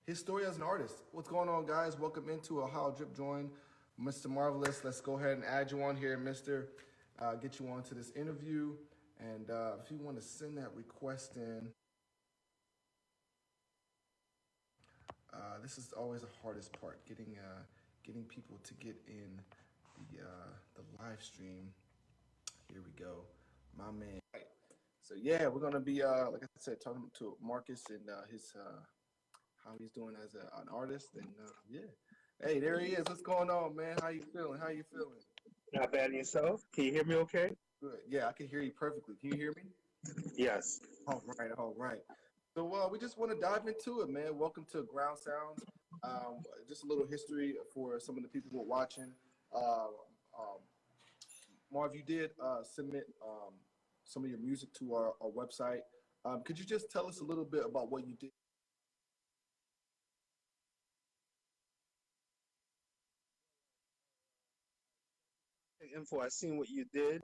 his story as an artist. What's going on, guys? Welcome into Ohio Drip Join, Mr. Marvelous. Let's go ahead and add you on here, Mr. Get you on to this interview. And if you want to send that request in, this is always the hardest part, getting people to get in the live stream. Here we go, my man. So yeah, we're gonna be like I said, talking to Marcus and his how he's doing as an artist, and yeah. Hey, there he is. What's going on, man? How you feeling? How you feeling? Not bad in yourself. Can you hear me okay? Good. Yeah, I can hear you perfectly. Can you hear me? Yes. All right, all right. So we just want to dive into it, man. Welcome to Groundsounds. Just a little history for some of the people who are watching. Uh, um, Marv, you did submit some of your music to our website. Could you just tell us a little bit about what you did? Info, I seen what you did.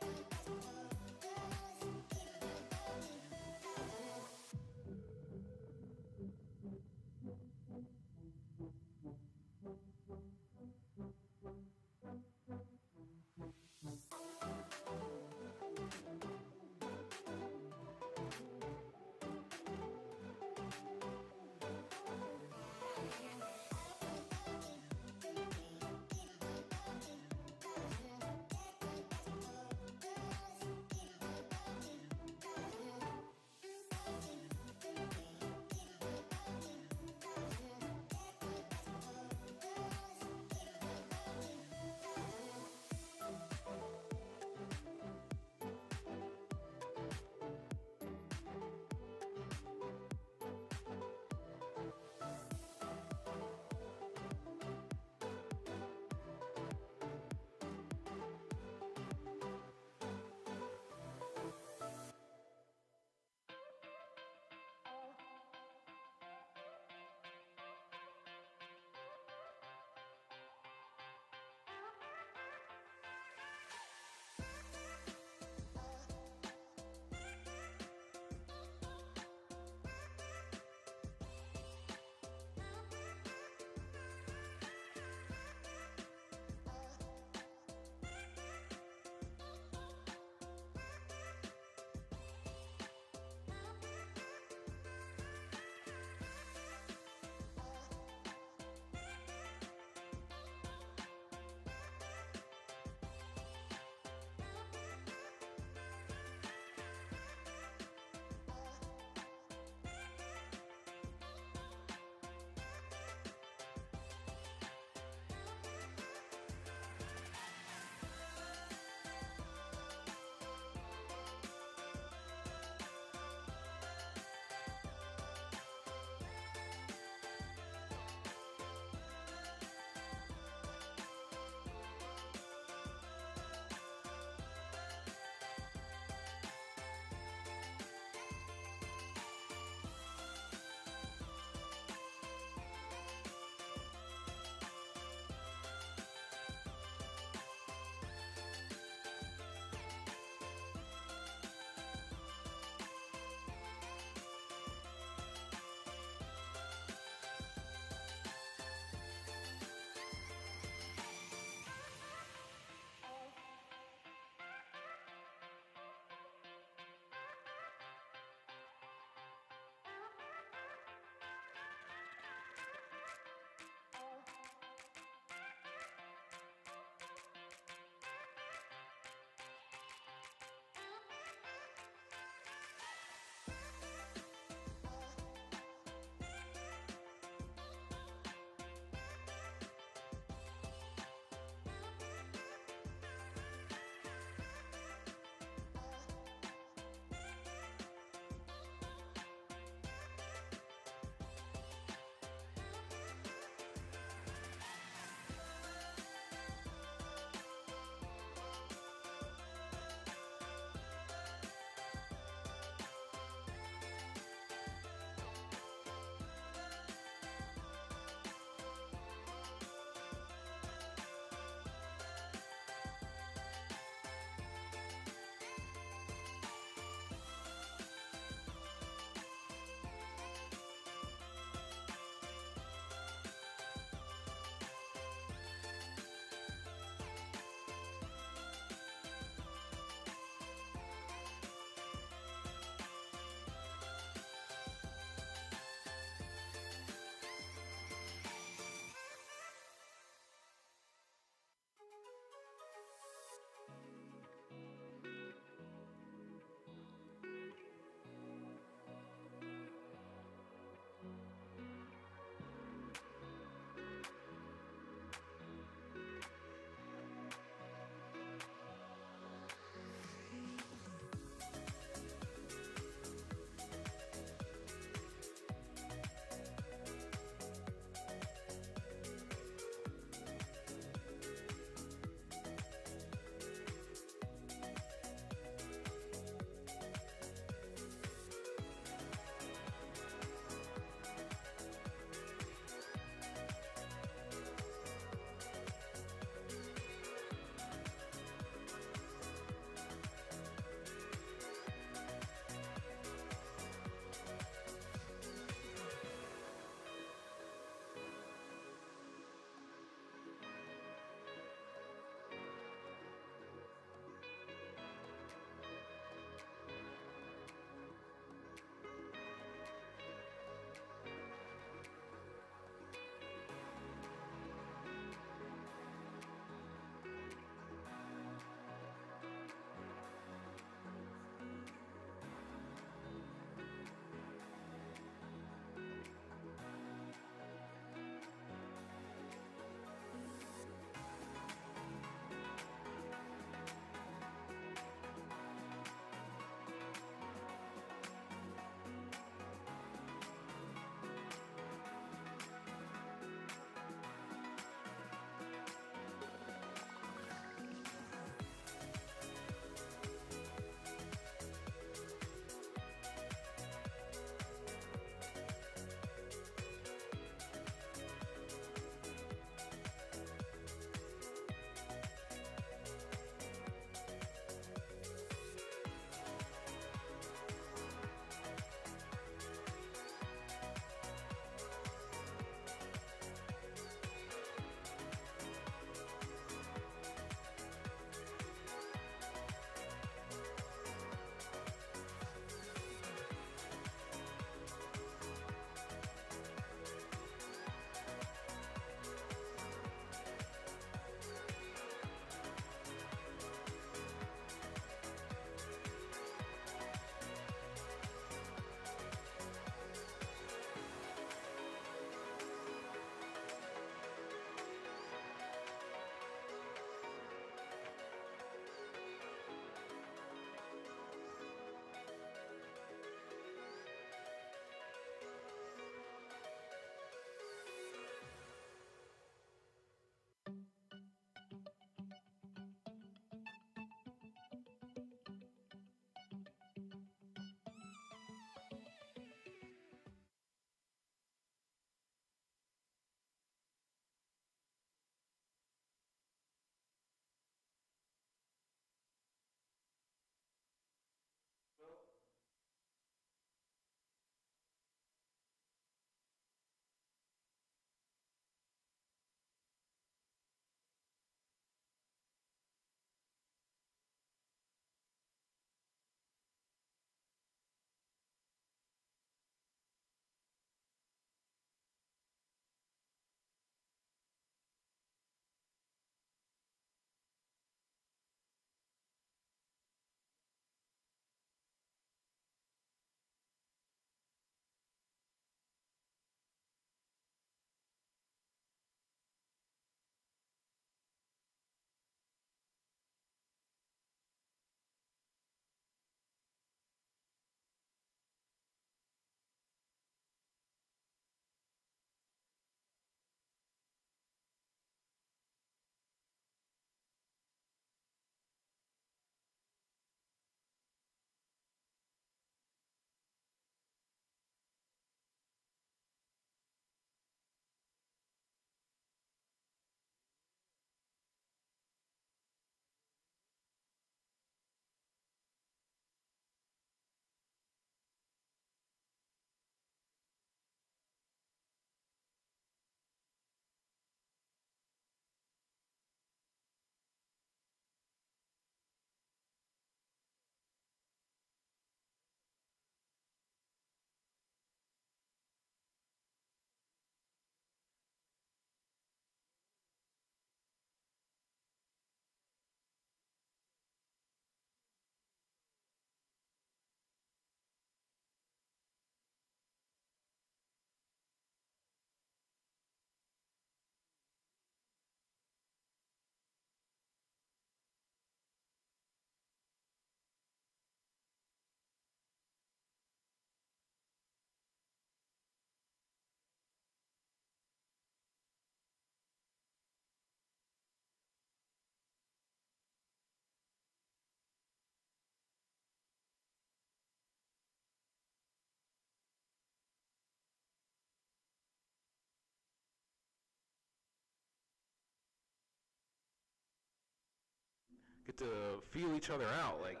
get to feel each other out. Yeah. Like,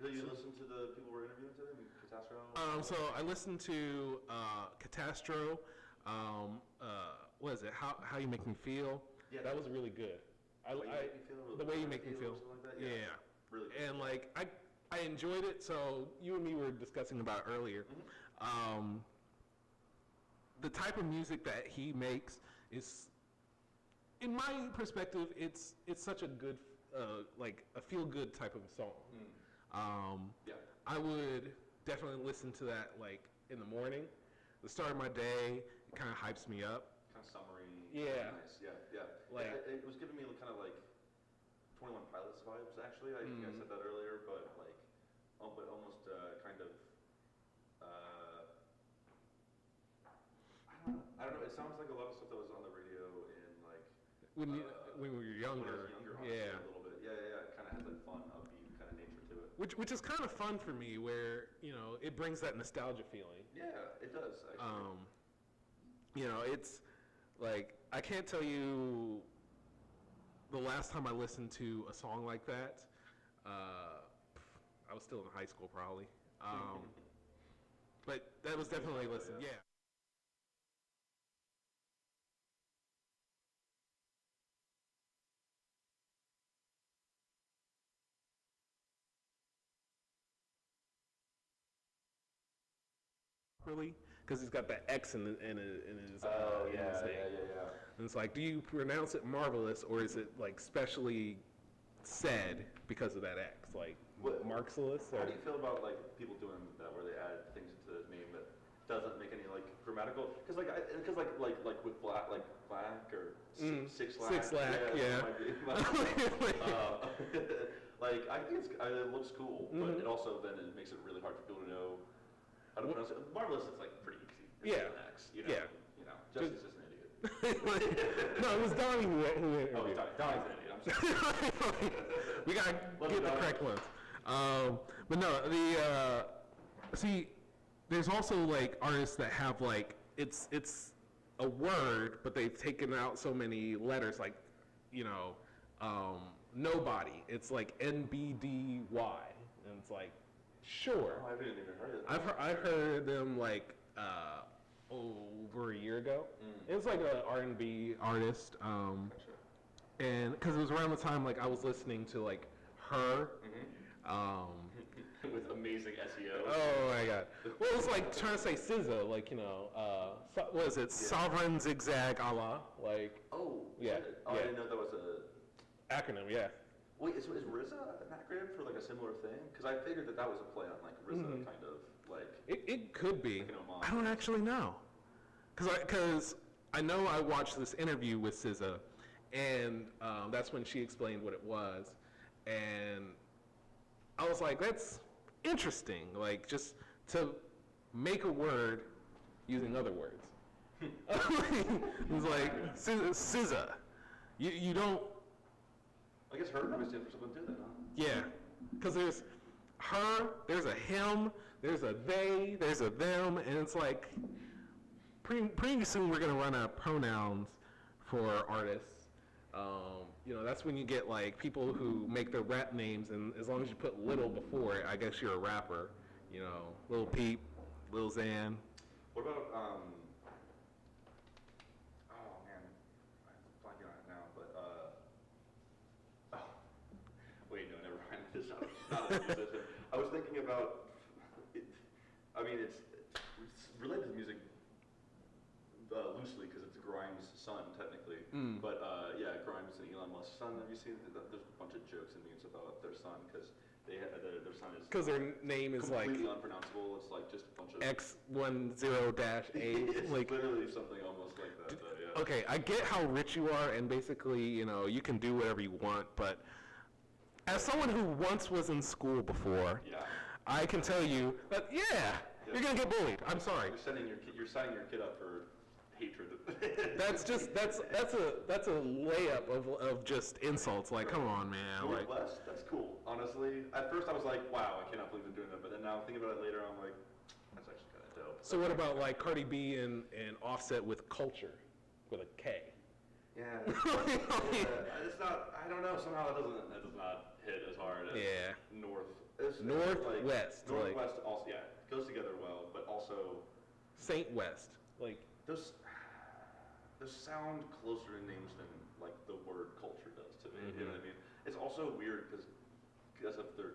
Did you listen to the people we're interviewing today? Catastro? so I listened to Catastro. What is it? How You Make Me Feel? Yeah. That was really good. The Way You Make Me Feel. Or something like that? Yeah. Really good. And like I enjoyed it. So you and me were discussing about earlier. The type of music that he makes is, in my perspective, it's such a good, like a feel-good type of song. Yeah. I would definitely listen to that like in the morning, the start of my day. It kind of hypes me up. Kind of summery. Yeah. Nice. Yeah. Like- it was giving me kind of like 21 Pilots vibes. Actually, I think I said that earlier, but like, almost kind of. I don't know. It sounds like a lot of stuff that was on the radio in like When we were younger, when I was younger, honestly, yeah. a little bit. Yeah. It kind of has that fun, upbeat kind of nature to it. Which is kind of fun for me, where it brings that nostalgia feeling. Yeah, it does actually. It's like I can't tell you the last time I listened to a song like that. I was still in high school probably, but that was definitely listened. Yeah. Properly, because he's got that X in his in his name. And it's like, do you pronounce it marvelous, or is it like specially said because of that X, like Marxilus? How do you feel about like people doing that, where they add things into the name that doesn't make any like grammatical? Because like with black or six lack, yeah. Like I think it looks cool, but it also then it makes it really hard for people to know how to pronounce it. Marvelous is like pretty easy. It's an X, Jesse's just an idiot. No, it was Donnie who interviewed. Oh, Donnie's an idiot. I'm sorry. We gotta get the correct ones. But no, see, there's also like artists that have like it's a word, but they've taken out so many letters, like nobody. It's like NBDY, and it's like sure. Oh, I haven't even heard of that. I've heard them like over a year ago. It was like an R&B artist, and because it was around the time like I was listening to like her. With amazing SEO. Oh my god! Well, it was like trying to say SZA, like what is it? Sovereign Zigzag Allah, like. Oh. Yeah. I didn't know that was a acronym. Yeah. Wait, is RZA an acronym for like a similar thing? Because I figured that was a play on like RZA, kind of like. It could be. Like an homage. I don't actually know, because I know I watched this interview with SZA, and that's when she explained what it was, and I was like, that's interesting. Like just to make a word using other words. It's like SZA. You don't. I guess her probably stands for something too, then, huh? Yeah, because there's her, there's a him, there's a they, there's a them, and it's like pretty soon we're gonna run out of pronouns for artists. That's when you get like people who make their rap names, and as long as you put little before it, I guess you're a rapper. Lil Peep, Lil Xan. What about oh man, I'm blanking on it now, but wait, no, never mind. It's not a musician. I was thinking about it. I mean, it's related to music loosely because it's Grimes' son, technically. But yeah, Grimes and Elon Musk's son. Have you seen? There's a bunch of jokes and memes about their son because their son is Because their name is like completely unpronounceable. It's like just a bunch of X10-8. It's like literally something almost like that. Though, yeah. Okay, I get how rich you are, and basically, you can do whatever you want, but as someone who once was in school before, Yeah. I can tell you that, you're going to get bullied. I'm sorry. You're signing your kid up for hatred. That's a layup of just insults. Like, come on, man. Like, Northwest, that's cool. Honestly, at first I was like, wow, I cannot believe they're doing that. But then now thinking about it later, I'm like, that's actually kind of dope. so what about like Cardi B and Offset with Culture, with a K? Yeah. It's not. I don't know. Somehow that does not hit as hard as North. Northwest. Northwest also, yeah, goes together well, but also Saint West. Like those sound closer in names than like the word culture does to me. You know what I mean? It's also weird because of the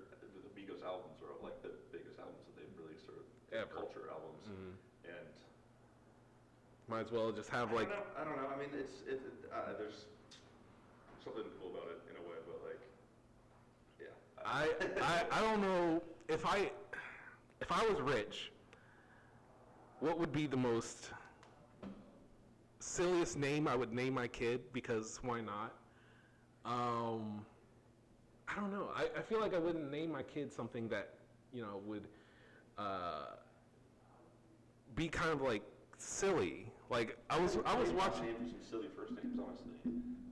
Migos albums are like the biggest albums that they've released or culture albums, and might as well just have I don't know. I mean, there's something cool about it in a way, but like, yeah. I don't know if I was rich, what would be the most silliest name I would name my kid, because why not? I don't know. I feel like I wouldn't name my kid something that, would be kind of like silly. Like I was watching. Name for some silly first names, honestly.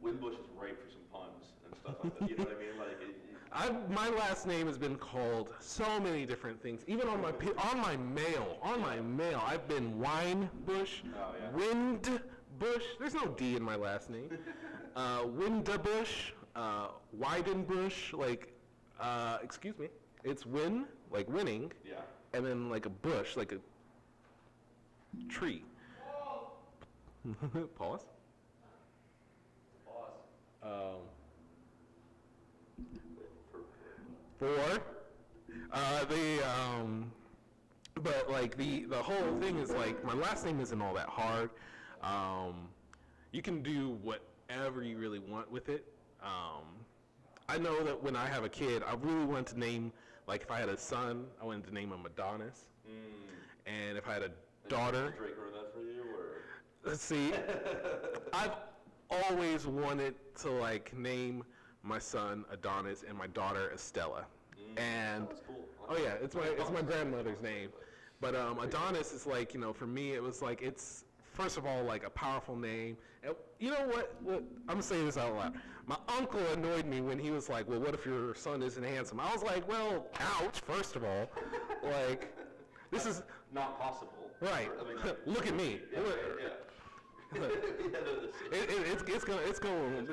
Wimbush is ripe for some puns and stuff like that. You know what I mean? Like my last name has been called so many different things. Even on my mail, I've been Winebush, Windbush. There's no D in my last name. Windabush, Weidenbush. Like, excuse me. It's win, like winning. Yeah. And then like a bush, like a tree. Pause. But like the whole thing is like my last name isn't all that hard. You can do whatever you really want with it. I know that when I have a kid, I really want to name, like if I had a son, I wanted to name him Adonis. And if I had a daughter, did Drake ruin that for you, or? Let's see. I've always wanted to like name my son Adonis and my daughter Estella. And that's cool. oh yeah, it's my grandmother's name. But Adonis is like, for me it was like, it's first of all like a powerful name. And you know what? I'm gonna say this out loud. My uncle annoyed me when he was like, well, what if your son isn't handsome? I was like, well, ouch, first of all. Like, this is not possible. Right. I mean, look at me. Yeah. It's going.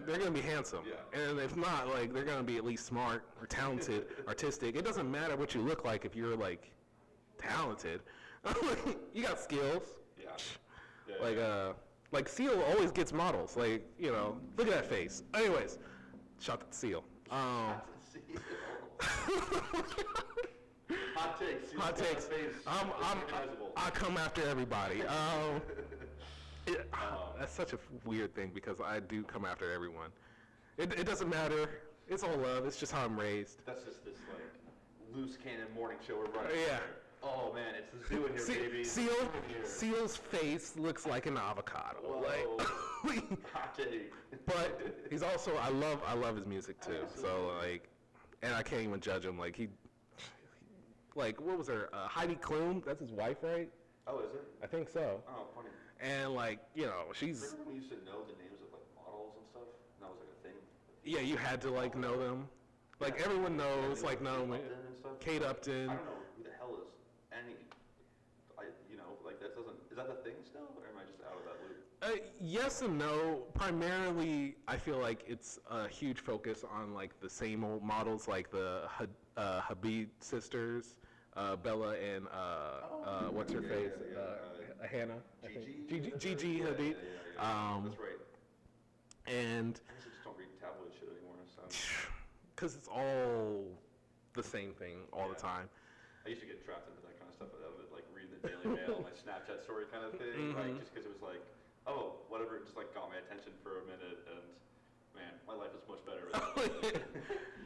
They're going to be handsome, Yeah. and if not, like they're going to be at least smart or talented, artistic. It doesn't matter what you look like if you're like talented. You got skills. Yeah. Like Seal always gets models. Like look at that face. Anyways, shout out to Seal. Hot takes. Hot takes. I come after everybody. That's such a weird thing because I do come after everyone. It doesn't matter. It's all love. It's just how I'm raised. That's just this like loose cannon morning show we're running. Yeah. Oh man, it's the zoo in here, baby. Seal's face looks like an avocado. Whoa. Hot take. But he's also I love his music too. So like, and I can't even judge him. Like like what was her Heidi Klum? That's his wife, right? Oh, is it? I think so. Oh, funny. And like she's. Remember when we used to know the names of like models and stuff? And that was like a thing. Yeah, you had to like know them. Like everyone knows like Naomi, Kate Upton. I don't know who the hell is any. Like that doesn't. Is that the thing still, or am I just out of that loop? Yes and no. Primarily, I feel like it's a huge focus on like the same old models, like the Habib sisters, Bella and what's her face, Hannah. Gigi Hadid. That's right. And I guess I just don't read tabloid shit anymore. So. Because it's all the same thing all the time. I used to get trapped into that kind of stuff. I would like read the Daily Mail, my Snapchat story kind of thing, like just because it was like, oh, whatever, it just like got my attention for a minute, and man, my life is much better.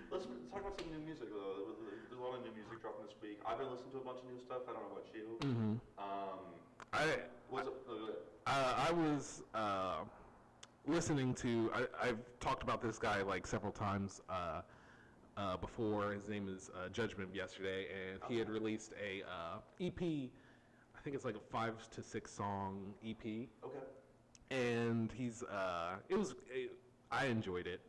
Let's talk about some new music though. There's a lot of new music dropping this week. I've been listening to a bunch of new stuff. I don't know about you. I was listening to. I've talked about this guy like several times before. His name is Judgment Yesterday, and he had released a EP. I think it's like a 5 to 6 song EP. Okay. And I enjoyed it.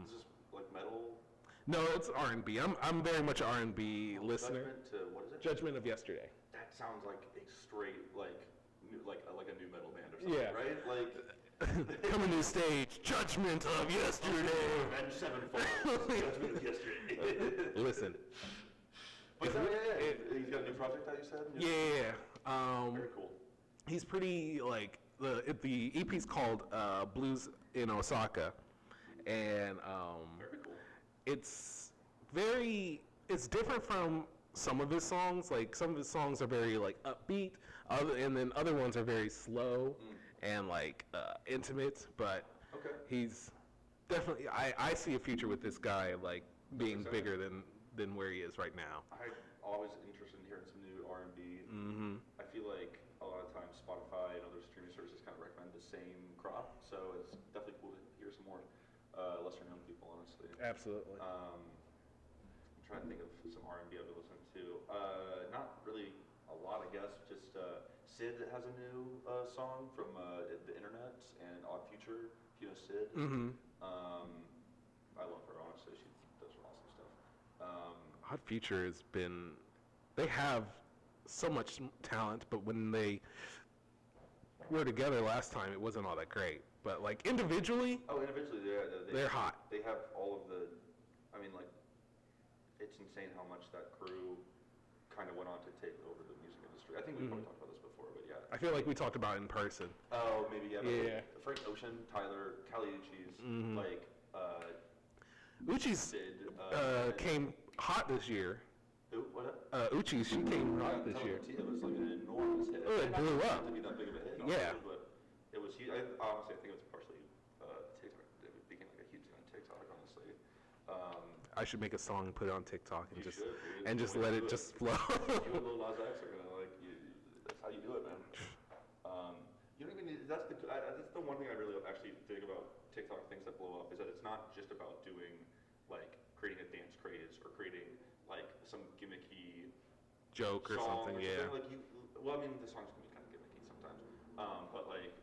Is this like metal? No, it's R&B. I'm very much an R&B listener. Judgment to what is it? Judgment of Yesterday. That sounds like a straight like a new metal band or something, right? Like coming to the stage, Judgment of Yesterday. Revenge Sevenfold. Judgment of Yesterday. Listen. But he's got a new project that you said? Yeah. Very cool. He's pretty, like, the EP's called Blues in Osaka. And Very cool. it's different from some of his songs. Like, some of his songs are very, like, upbeat, and then other ones are very slow and, like, intimate. But Okay. he's definitely, I see a future with this guy, like, being bigger than where he is right now. I'm always interested in hearing some new R&B. Mm-hmm. I feel like a lot of times Spotify and other streaming services kind of recommend the same crop, so it's definitely cool to hear some more lesser known people, honestly. Absolutely. I'm trying to think of some R&B I've been listening to. Not really a lot, I guess. Just Sid has a new song from the internet and Odd Future. If you know Sid. Mm-hmm. I love her, honestly. She does some awesome stuff. Hot Future has been, they have so much talent, but when they were together last time, it wasn't all that great. But, like, individually, Individually, they're hot. They have all of the, I mean, like, it's insane how much that crew kind of went on to take over the music industry. I think we probably talked about this before, but yeah. I feel like we talked about it in person. Oh, maybe, yeah. Yeah. Like, Frank Ocean, Tyler, Kali Uchis, like, Uchi's Sid. came hot this year. Who? What? Uchi, she came hot this year. It was like an enormous hit. Oh, it And not blew meant up. to be that big of a hit, Yeah. honestly, but it was huge. Honestly, I think it was partially TikTok. It became like a huge thing on TikTok, honestly. I should make a song and put it on TikTok and You just should, dude. and just Way let to it do just flow. You and Lil Nas X are gonna like. That's how you do it, man. You don't even need. That's the one thing I really actually dig about TikTok things that blow up is that it's not just about doing like creating a dance craze or creating like some gimmicky Joke or song something, or yeah. Like well, I mean, the songs can be kind of gimmicky sometimes, but like,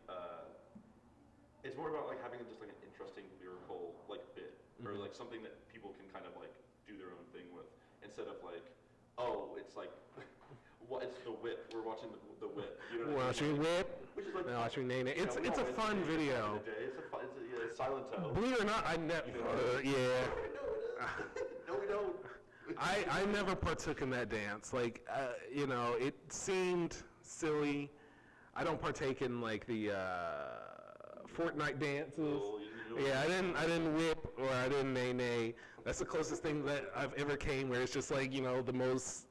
it's more about like having just like an interesting lyrical like bit or like something that people can kind of like do their own thing with instead of like, oh, it's like, what? It's the whip. We're watching the whip. You know what I Watch mean? me whip. Which is like, Watch me name it. you know, It's we a all went fun to video. the day. It's a silent toe. Believe it or not, I never. Yeah. No, we don't. I never partook in that dance. Like, you know, it seemed silly. I don't partake in like the Fortnite dances. Oh, you Yeah, I didn't whip or I didn't nay. That's the closest thing that I've ever came where it's just like, you know, the most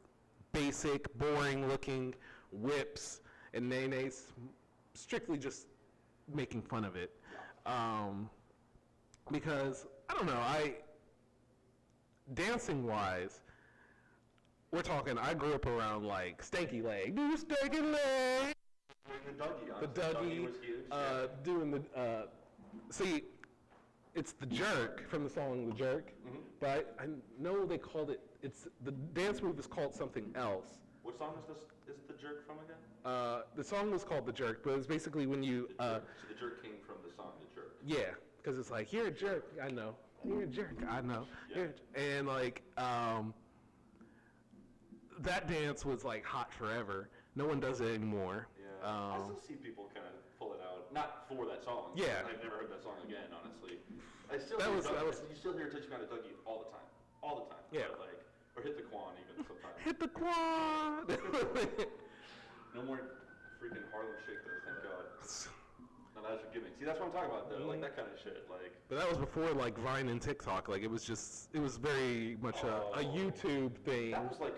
basic, boring looking whips and nays, strictly just making fun of it. Because, I don't know, dancing wise, we're talking, I grew up around like stanky leg, do stanky leg. The Dougie, honestly. The Dougie, was huge. doing the, see, it's the jerk from the song The Jerk, but I know they called it, the dance move is called something else. What song is this? Is it The Jerk from again? The song was called The Jerk, but it's basically when you, So The Jerk came from the song The Jerk. yeah, because it's like, you're a jerk, I know. You're a jerk, I know. Yeah. And like, that dance was like hot forever. No one does it anymore. Yeah. I still see people kind of pull it out, not for that song. Yeah. I've never heard that song again, honestly. I still That hear was- Dougie, that was- you still hear Touching on a Dougie all the time. All the time. Yeah. But like, or Hit the Quan even sometimes. Hit the quad! No more freaking Harlem Shake though, thank God. Now that's your gimmick. See, that's what I'm talking about though, like that kind of shit. Like, But that was before like Vine and TikTok. Like it was very much a YouTube thing. that was like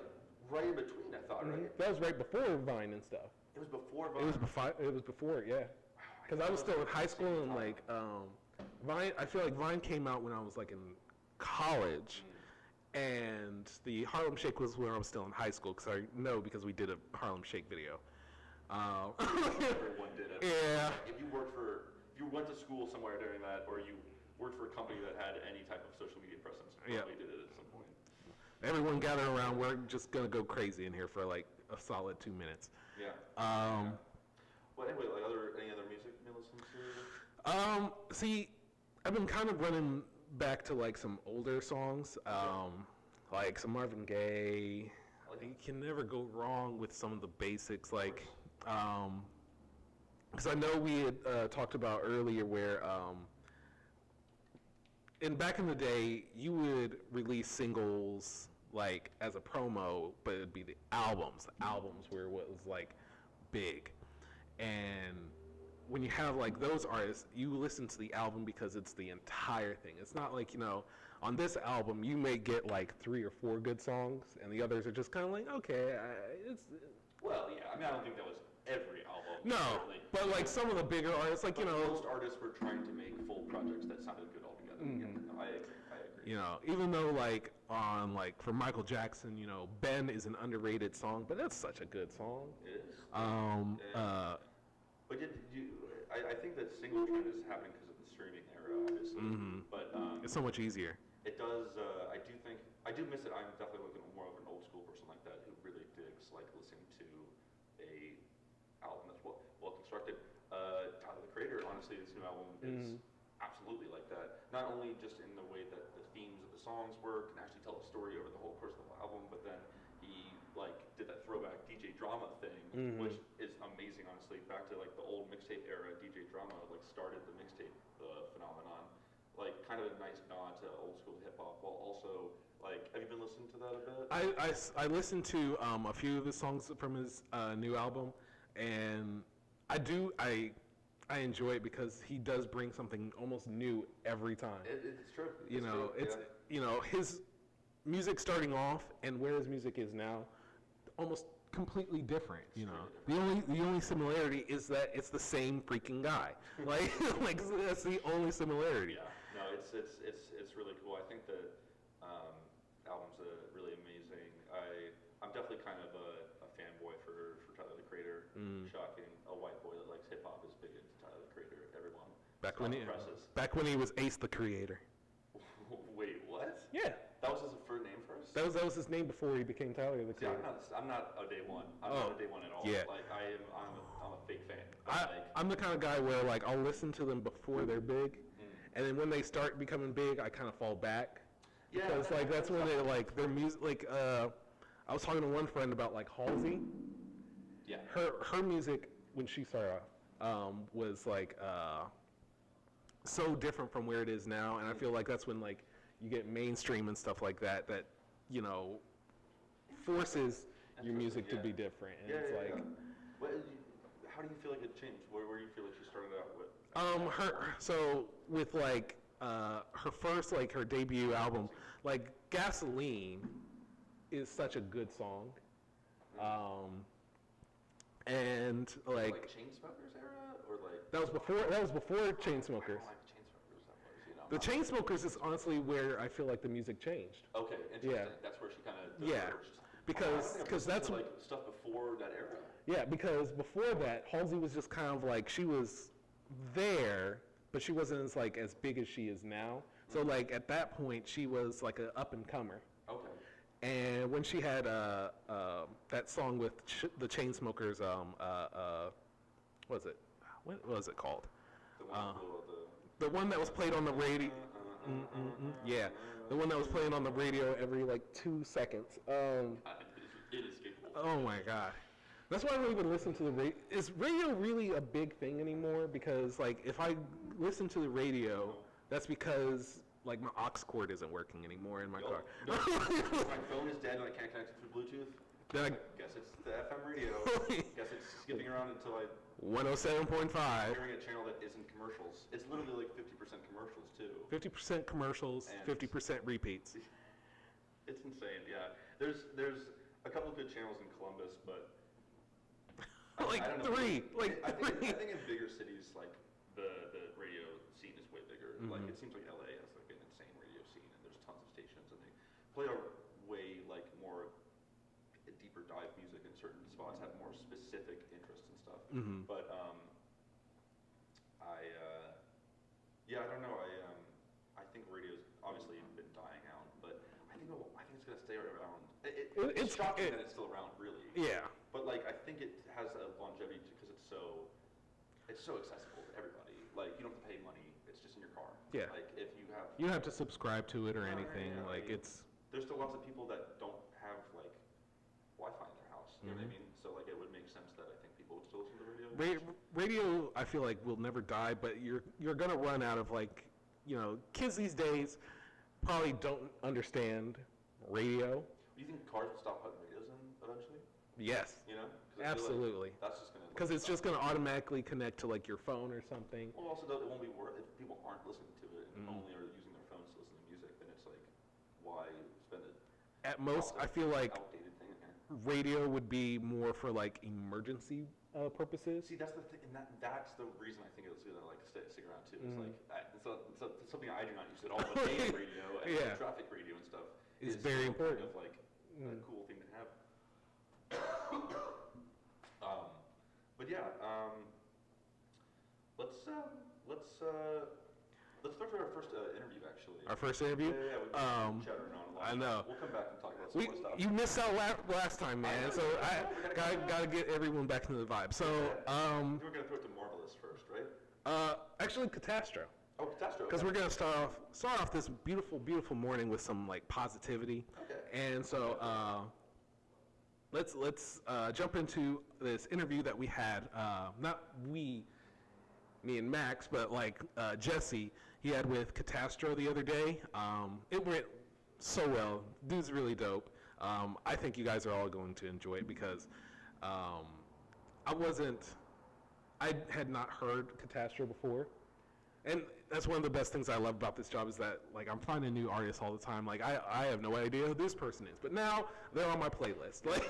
right in between, I thought, right? That was right before Vine and stuff. It was before It was Vine. before, yeah. Because I was still in high school and like Vine. I feel like Vine came out when I was like in college, and the Harlem Shake was when I was still in high school. Because I know because we did a Harlem Shake video. Everyone did it. Yeah. If you went to school somewhere during that, or you worked for a company that had any type of social media presence, you Yeah. probably did it at some point. Everyone gather around. We're just gonna go crazy in here for like a solid 2 minutes. Yeah. Well, anyway, like any other music you listen to? See, I've been kind of running back to like some older songs, like some Marvin Gaye. You can never go wrong with some of the basics, like because I know we had talked about earlier where back in the day, you would release singles like as a promo, but it'd be the albums. The albums were what was like big, and when you have like those artists, you listen to the album because it's the entire thing. It's not like, on this album you may get like 3 or 4 good songs, and the others are just kind of like, okay, it's. Well, yeah. I mean, I don't think that was every album. No, certainly. but like some of the bigger artists, like But most artists were trying to make full projects that sounded good altogether. Yeah, no, I agree. Even though like on like for Michael Jackson, Ben is an underrated song, but that's such a good song. It is. But I think that single trend is happening because of the streaming era, obviously. But It's so much easier. it does. I do miss it. I'm definitely looking more of an old school person like that who really digs like listening to a album that's well constructed. Tyler the Creator, honestly, this new album is absolutely like that. Not only just in the way that the themes of the songs work and actually tell a story over the whole course of the album, but then he like did that throwback DJ drama thing, which is amazing, honestly. Back to like the old mixtape era, DJ drama like started the mixtape phenomenon. Like kind of a nice nod to old school hip hop, while also like, have you been listening to that a bit? I listened to a few of his songs from his new album, and I enjoy it because he does bring something almost new every time. It's true. His music starting off and where his music is now, almost completely different. The only similarity is that it's the same freaking guy. like that's the only similarity. Yeah. No, it's really cool. I think that album's really amazing. I'm definitely kind of a fanboy for Tyler the Creator. Shocking, a white boy that likes hip hop is big into Tyler the Creator. Everyone. Back when he was Ace the Creator. Wait, what? Yeah. That was his first name first? That was his name before he became Tyler the See, Creator. I'm not a day one. I'm not a day one at all. Yeah. Like I'm a fake fan. I'm the kind of guy where like I'll listen to them before they're big, and then when they start becoming big, I kind of fall back. Yeah, Because that's when they like their music. Like I was talking to one friend about like Halsey. Yeah. Her music when she started off was like so different from where it is now, and I feel like that's when like you get mainstream and stuff like that forces your music to be different. And it's like. How do you feel like it changed? Where do you feel like she started out with? So with like her first like her debut album, like Gasoline is such a good song. And like Chainsmokers era, or like that was before Chainsmokers. I don't like the Chainsmokers that much, The Chainsmokers is honestly where I feel like the music changed. Okay, interesting. Yeah. That's where she kind of because that's like stuff before that era. Yeah, because before that, Halsey was just kind of like she was there, but she wasn't as big as she is now. So like at that point, she was like an up and comer. Okay. And when she had that song with the Chainsmokers, what was it called? The one that was played on the radio. Yeah, the one that was playing on the radio every like 2 seconds. Inescapable. Oh my God. That's why I don't even listen to the radio. Is radio really a big thing anymore? Because like if I listen to the radio, that's because like my aux cord isn't working anymore in my car. No. My phone is dead and I can't connect it through Bluetooth. Then I Guess it's the FM radio. Guess it's skipping around until I 107.5. hearing a channel that isn't commercials. It's literally like 50% commercials too. 50% commercials, And 50% repeats. It's insane. Yeah. There's a couple of good channels in Columbus, but Like I don't know. three. I think in bigger cities, like the radio scene is way bigger. Like it seems like LA has like an insane radio scene, and there's tons of stations, and they play a way like more deeper dive music, and certain spots have more specific interests and stuff. But I don't know. I think radio's obviously been dying out, but I think it's gonna stay around. It's shocking that it's still around, really. Yeah. But like I think it has a longevity because it's so accessible to everybody. Like you don't have to pay money; it's just in your car. Yeah. Like if you have. You don't have to subscribe to it or anything. Yeah, like it's. There's still lots of people that don't have like Wi-Fi in their house. You know what I mean? So like it would make sense that I think people would still listen to the radio. radio, I feel like, will never die, but you're gonna run out of, like, kids these days probably don't understand radio. Do you think cars will stop putting radios in eventually? Yes. 'Cause I feel Absolutely. like that's just gonna. Because it's just gonna automatically connect to, like, your phone or something. Well, also, it won't be worth if people aren't listening to it and only are using their phones to listen to music. Then it's like, why spend it? At most, I feel like Outdated thing in here. radio would be more for, like, emergency purposes. See, that's the thing, and that's the reason I think it's gonna like stick around too. It's like so something I do not use at all, but AM radio and Yeah. traffic radio and stuff It's is very some kind important. Of like a cool thing to have. But yeah, let's start with our first interview actually. Our first interview. Yeah, we've been chattering on a lot. I know. We'll come back and talk about some more stuff. You missed out last time, man. So I gotta get everyone back into the vibe. So we're gonna throw it to Marvelous first, right? actually, Catastro. Oh, Catastro. Because we're gonna start off this beautiful morning with some, like, positivity. Okay. And so let's jump into this interview that we had. Not me and Max, but like Jesse. He had with Catastro the other day. It went so well. Dude's really dope. I think you guys are all going to enjoy it because I had not heard Catastro before. And that's one of the best things I love about this job is that, like, I'm finding new artists all the time. Like, I have no idea who this person is, but now they're on my playlist. Like,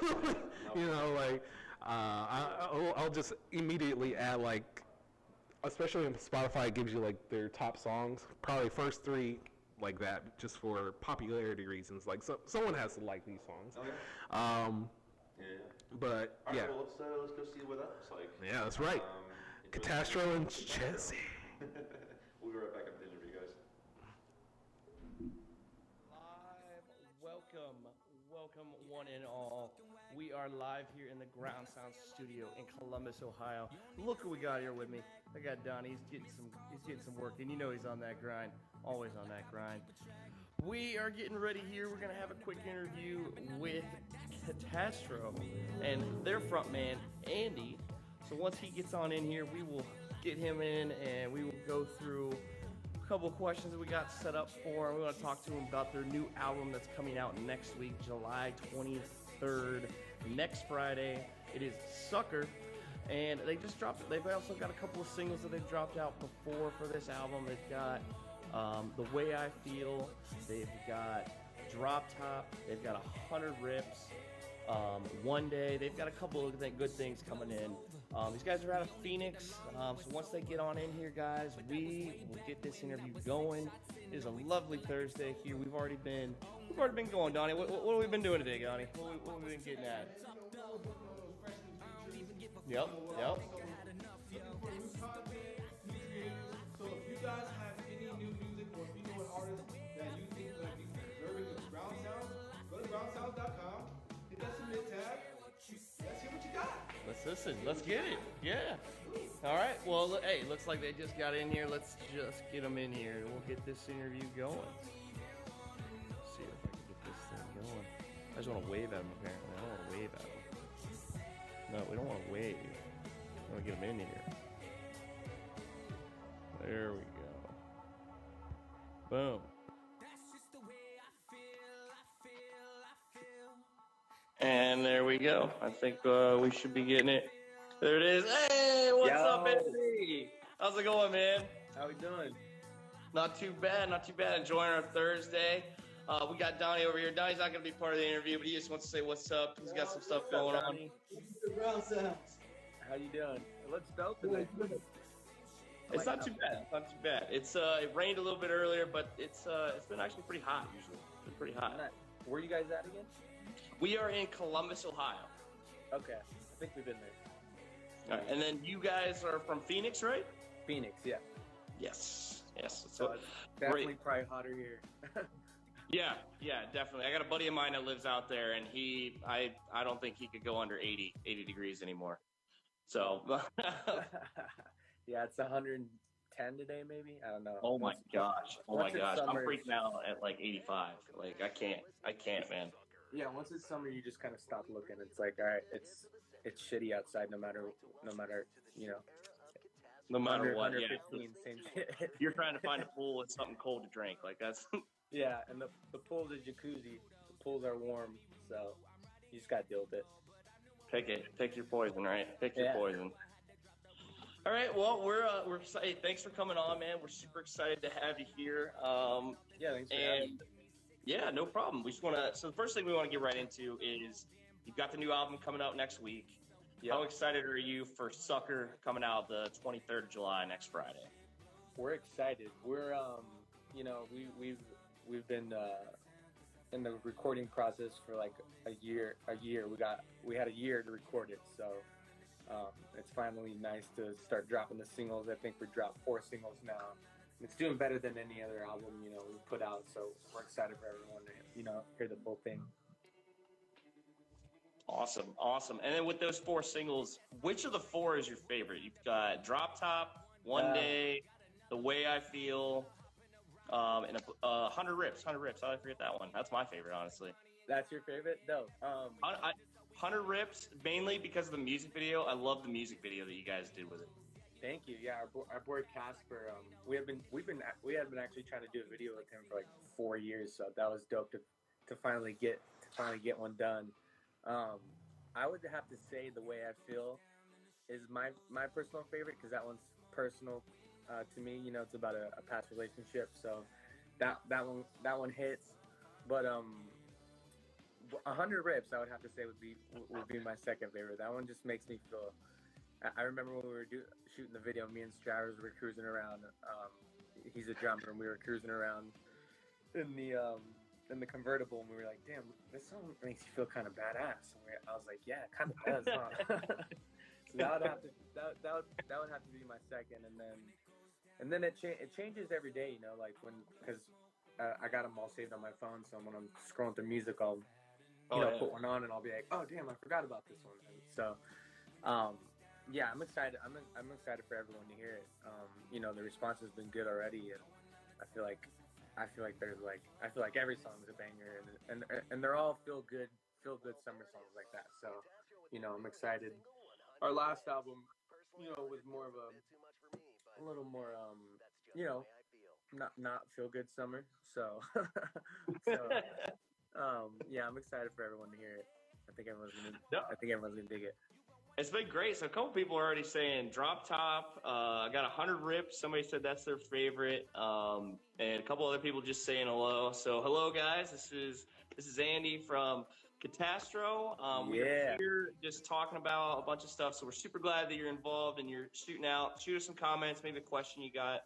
I'll just immediately add, like, especially on Spotify, it gives you, like, their top songs, probably first 3 like that, just for popularity reasons. Like, someone has to like these songs. Okay. Yeah. But All right, yeah, well, let's go see what that looks like. yeah, that's right. Enjoy Catastro and Jesse. We'll be right back up the interview, guys. Welcome one and all. We are live here in the Groundsounds studio in Columbus, Ohio. Look who we got here with me. I got Donnie. He's getting some work, and you know he's on that grind. Always on that grind. We are getting ready here. We're gonna have a quick interview with Catastro and their frontman Andy. So once he gets on in here, we will get him in and we will go through a couple of questions that we got set up for him. We want to talk to him about their new album that's coming out next week, July 23rd, next Friday. It is Sucker, and they just dropped it. They've also got a couple of singles that they've dropped out before for this album. They've got The Way I Feel, they've got Drop Top, they've got 100 Rips, One Day. They've got a couple of good things coming in. These guys are out of Phoenix, so once they get on in here, guys, we will get this interview going. It is a lovely Thursday here. We've already been going, Donnie. What have we been doing today, Donnie? What have we been getting at? Yep. So if you guys have any new music or if you know an artist that you think would be deserving of Groundsounds, go to groundsounds.com, hit that submit tab, let's hear what you got. Let's listen. Let's get it. Yeah. All right. Well, hey, looks like they just got in here. Let's just get them in here. We'll get this interview going. Let's see if I can get this thing going. I just want to wave at them, apparently. I don't want to wave at them. No, we don't want to wave. I want to get them in here. There we go. Boom. And there we go. I think we should be getting it. There it is. Hey, what's up, Andy? How's it going, man? How we doing? Not too bad, not too bad. Enjoying our Thursday. We got Donnie over here. Donnie's not going to be part of the interview, but he just wants to say what's up. He's got some stuff going on. Groundsounds. How you doing? Let's go today. It's not too bad. Not too bad. It's it rained a little bit earlier, but it's been actually pretty hot usually. It's been pretty hot. Where are you guys at again? We are in Columbus, Ohio. Okay, I think we've been there. All right, and then you guys are from Phoenix, right? Phoenix, yeah. Yes. So it's definitely probably hotter here. Yeah, definitely. I got a buddy of mine that lives out there, and I don't think he could go under 80 degrees anymore. So. Yeah, it's 110 today, maybe. I don't know. Oh my gosh! Once it's I'm summer, freaking out at like 85. Like I can't, man. Yeah, once it's summer, you just kind of stop looking. It's like, all right, it's shitty outside, no matter, you know. No matter 100, what, yeah. 115, same shit. You're trying to find a pool with something cold to drink. Like that's Yeah, and the pool's a jacuzzi. The pools are warm, so you just gotta deal with it. pick it. Pick your poison, right? Pick your Yeah. poison. All right. Well, we're excited. Thanks for coming on, man. We're super excited to have you here. Yeah, thanks for having me. And yeah, no problem. We just want to. So the first thing we want to get right into is you've got the new album coming out next week. Yep. How excited are you for Sucker coming out the 23rd of July next Friday? We're excited. We're you know, we've been in the recording process for like a year. We had a year to record it, so it's finally nice to start dropping the singles. I think we dropped 4 singles now. It's doing better than any other album, you know, we put out. So we're excited for everyone to, you know, hear the full thing. Awesome. And then with those 4 singles, which of the 4 is your favorite? You've got Drop Top, One Day, The Way I Feel, and 100 Rips. 100 Rips. How did I forget that one? That's my favorite, honestly. That's your favorite? No. 100 Rips, mainly because of the music video. I love the music video that you guys did with it. Thank you. Yeah, our boy Casper. We had been actually trying to do a video with him for like 4 years, so that was dope to finally get one done. I would have to say The Way I Feel is my personal favorite because that one's personal to me. You know, it's about a past relationship, so that one hits. But 100 Rips, I would have to say would be my second favorite. That one just makes me feel. I remember when we were shooting the video, me and Stravers were cruising around. He's a drummer, and we were cruising around in the convertible, and we were like, "Damn, this song makes you feel kind of badass." And I was like, "Yeah, it kind of does, huh?" So that would have to be my second, and then it changes every day, you know, like because I got them all saved on my phone, so when I'm scrolling through music, I'll put one on, and I'll be like, "Oh, damn, I forgot about this one." And so. Yeah, I'm excited. I'm excited for everyone to hear it. You know, the response has been good already, and I feel like every song is a banger, and they're all feel good summer songs like that. So, you know, I'm excited. Our last album, you know, was more of a little more, you know, not feel good summer. So, yeah, I'm excited for everyone to hear it. I think everyone's gonna dig it. It's been great. So a couple people are already saying Drop Top. I got 100 Rips. Somebody said that's their favorite. And a couple other people just saying hello. So hello, guys. This is Andy from Catastro. We're here just talking about a bunch of stuff. So we're super glad that you're involved and you're shooting out. Shoot us some comments, maybe a question you got.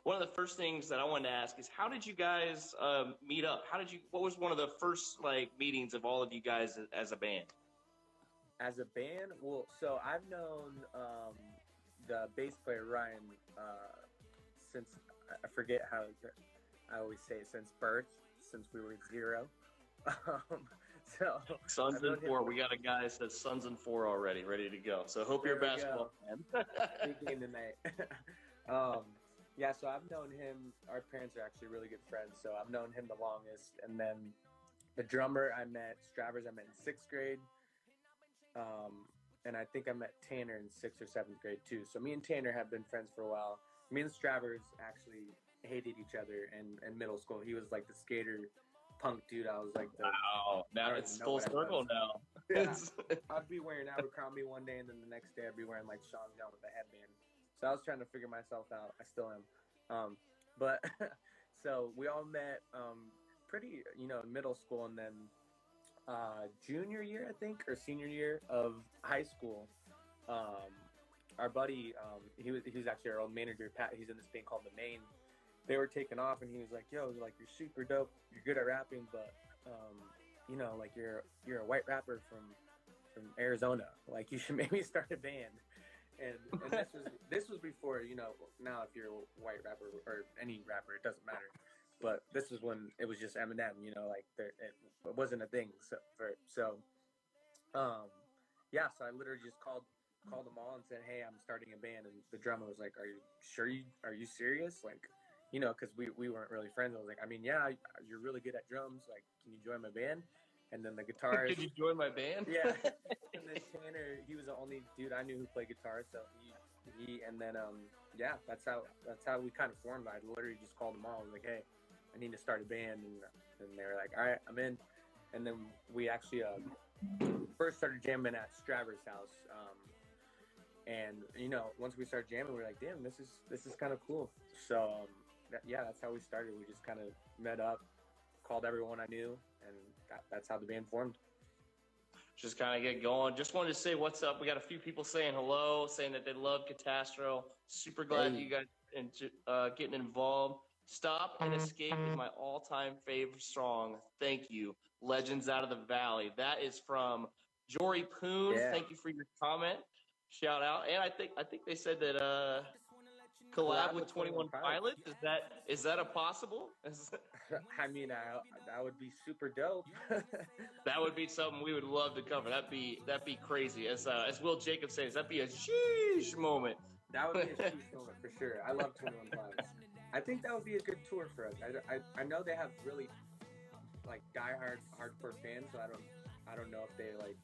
One of the first things that I wanted to ask is, how did you guys meet up? What was one of the first meetings of all of you guys as a band? As a band, well, so I've known the bass player Ryan since I forget how I always say it, since birth, since we were 0. So Sons and 4. We got a guy that says Sons and 4 already, ready to go. So hope you're a basketball fan. Big game tonight. Yeah, so I've known him. Our parents are actually really good friends, so I've known him the longest. And then the drummer I met, Stravers, I met in 6th grade. And I think I met Tanner in 6th or 7th grade too. So me and Tanner have been friends for a while. Me and Stravers actually hated each other in middle school. He was like the skater punk dude. I was like wow. Now it's full circle now. Yeah, I'd be wearing Abercrombie one day, and then the next day I'd be wearing like Sean Young with a headband. So I was trying to figure myself out. I still am. But so we all met pretty, you know, in middle school, and then junior year, I think, or senior year of high school, our buddy, he was actually our old manager, Pat. He's in this band called The Main. They were taking off, and he was like, "Yo, like you're super dope. You're good at rapping, but you know, like you're a white rapper from Arizona. Like you should maybe start a band." And this was before, you know. Now if you're a white rapper or any rapper, it doesn't matter. But this is when it was just Eminem, you know, like it wasn't a thing. So I literally just called them all and said, "Hey, I'm starting a band." And the drummer was like, "Are you sure? Are you serious? Like, you know, because we weren't really friends." I was like, "I mean, yeah, you're really good at drums. Like, can you join my band?" and then the guitarist. Did you join my band? Yeah, and then Tanner, he was the only dude I knew who played guitar, so he and then yeah, that's how we kind of formed. I literally just called them all. I was like, hey, I need to start a band, and they were like, all right, I'm in. And then we actually first started jamming at Straver's house, and once we started jamming, we were like, damn, this is kind of cool. So that's how we started. We just kind of met up, called everyone I knew, and that's how the band formed. Just kind of get going. Just wanted to say what's up. We got a few people saying hello, saying that they love Catastro. Super glad you guys getting involved. Stop and Escape is my all-time favorite song. Thank you. Legends Out of the Valley. That is from Jory Poon. Yeah. Thank you for your comment. Shout out. And I think they said that collab with 21 Pilots. Is that a possible? I mean, that would be super dope. That would be something we would love to cover. That'd be crazy. As Will Jacobs says, that'd be a sheesh moment. That would be a sheesh moment for sure. I love 21 Pilots. I think that would be a good tour for us. I know they have really like diehard hardcore fans, so I don't know if they like,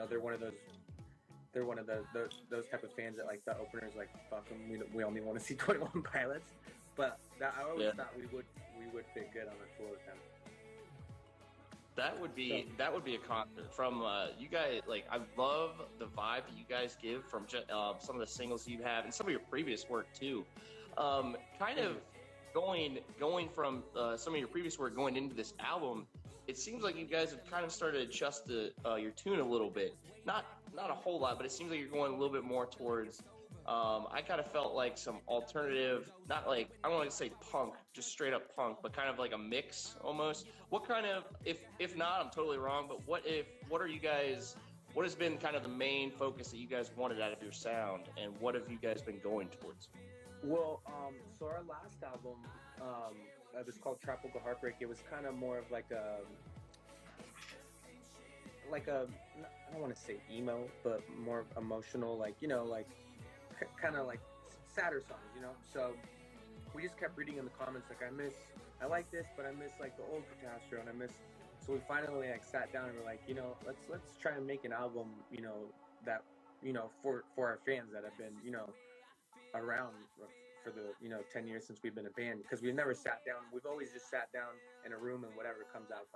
they're one of those type of fans that like the openers like fuck them. We only want to see 21 Pilots, but I always thought we would fit good on a tour with them. That would be a concert from you guys. Like, I love the vibe that you guys give from some of the singles you have and some of your previous work too. Kind of going from some of your previous work going into this album, it seems like you guys have kind of started to adjust your tune a little bit. Not a whole lot, but it seems like you're going a little bit more towards. I kind of felt like some alternative, not like, I don't want to say punk, just straight up punk, but kind of like a mix almost. What kind of, if not, I'm totally wrong, but what has been kind of the main focus that you guys wanted out of your sound, and what have you guys been going towards? Well, so our last album, it was called Tropical Heartbreak. It was kind of more of like a, I don't want to say emo, but more emotional, like, kind of like sadder songs, So we just kept reading in the comments, like, I like this, but I miss like the old Catastro, and so we finally like sat down and we're like, let's try and make an album, that, for our fans that have been, around for the 10 years since we've been a band, because we've never sat down. We've always just sat down in a room and whatever comes out.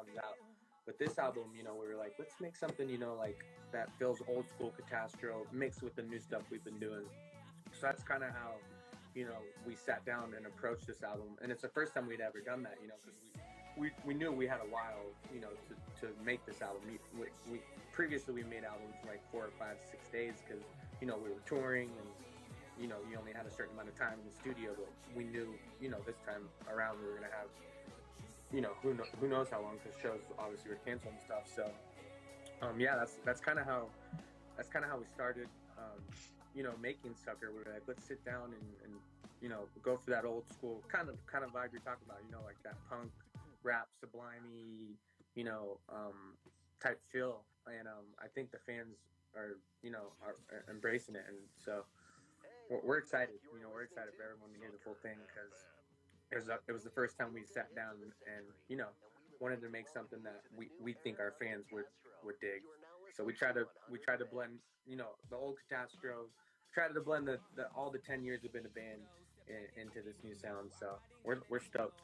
But this album, we were like, let's make something like that feels old school Catastro mixed with the new stuff we've been doing. So that's kind of how we sat down and approached this album, and it's the first time we'd ever done that, because we knew we had a while to make this album. We previously we made albums for like 4 or 5, 6 days because we were touring, and you only had a certain amount of time in the studio, but we knew, this time around we were going to have, who knows how long, because shows obviously were canceled and stuff. So, that's kind of how we started, making Sucker. We were like, let's sit down and go for that old school kind of vibe you're talking about, like that punk, rap, sublime-y, type feel. And I think the fans are embracing it, and so we're excited. We're excited for everyone to hear the full thing, because it was the first time we sat down and wanted to make something that we think our fans would dig. So we try to blend the old Catastro, try to blend the all the 10 years we've been a band into this new sound. So we're stoked.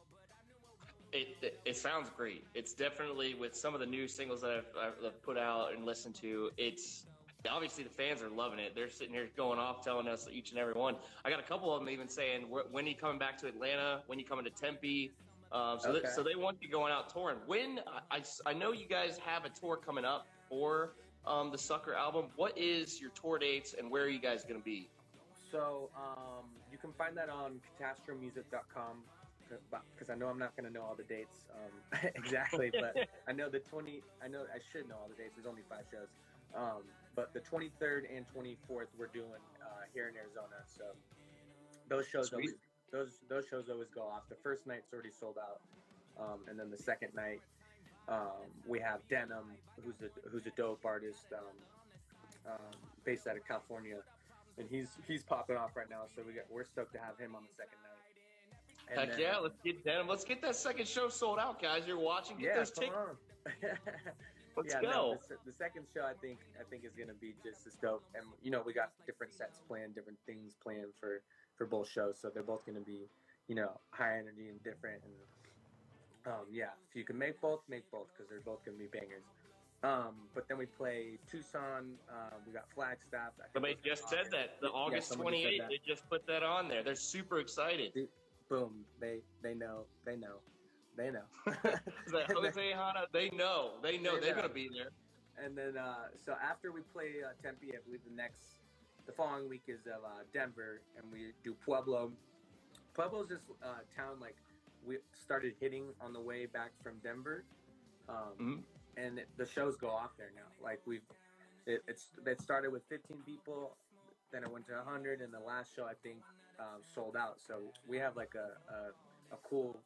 It sounds great. It's definitely, with some of the new singles that I've put out and listened to, it's obviously the fans are loving it. They're sitting here going off telling us each and every one. I got a couple of them even saying, when are you coming back to Atlanta? When are you coming to Tempe? So they want you going out touring. When I know you guys have a tour coming up for the Sucker album. What is your tour dates, and where are you guys going to be? So you can find that on catastromusic.com, because I know I'm not going to know all the dates exactly, but I know I should know all the dates. There's only 5 shows. But the 23rd and 24th we're doing here in Arizona. So those shows always go off. The first night's already sold out, and then the second night we have Denim, who's a dope artist, based out of California, and he's popping off right now. So we're stoked to have him on the second night. And Heck yeah, let's get Denim. Let's get that second show sold out, guys. You're watching. Get those tickets. Let's Yeah, go. no, the second show I think is gonna be just as dope, and you know we got different sets planned, different things planned for both shows, so they're both gonna be, you know, high energy and different, and yeah, if you can make both because they're both gonna be bangers. But then we play Tucson, we got Flagstaff. I think Somebody those are just said August. that. The Yeah, August someone just said 28th, that. they just put that on there. They're super excited. Dude, boom, they know. Is that And then- Jose Hanna? They know. They're know. going to be there. And then, so after we play Tempe, I believe the following week is Denver, and we do Pueblo. Pueblo's this town like we started hitting on the way back from Denver, and the shows go off there now. Like it started with 15 people, then it went to 100, and the last show I think sold out. So we have like a cool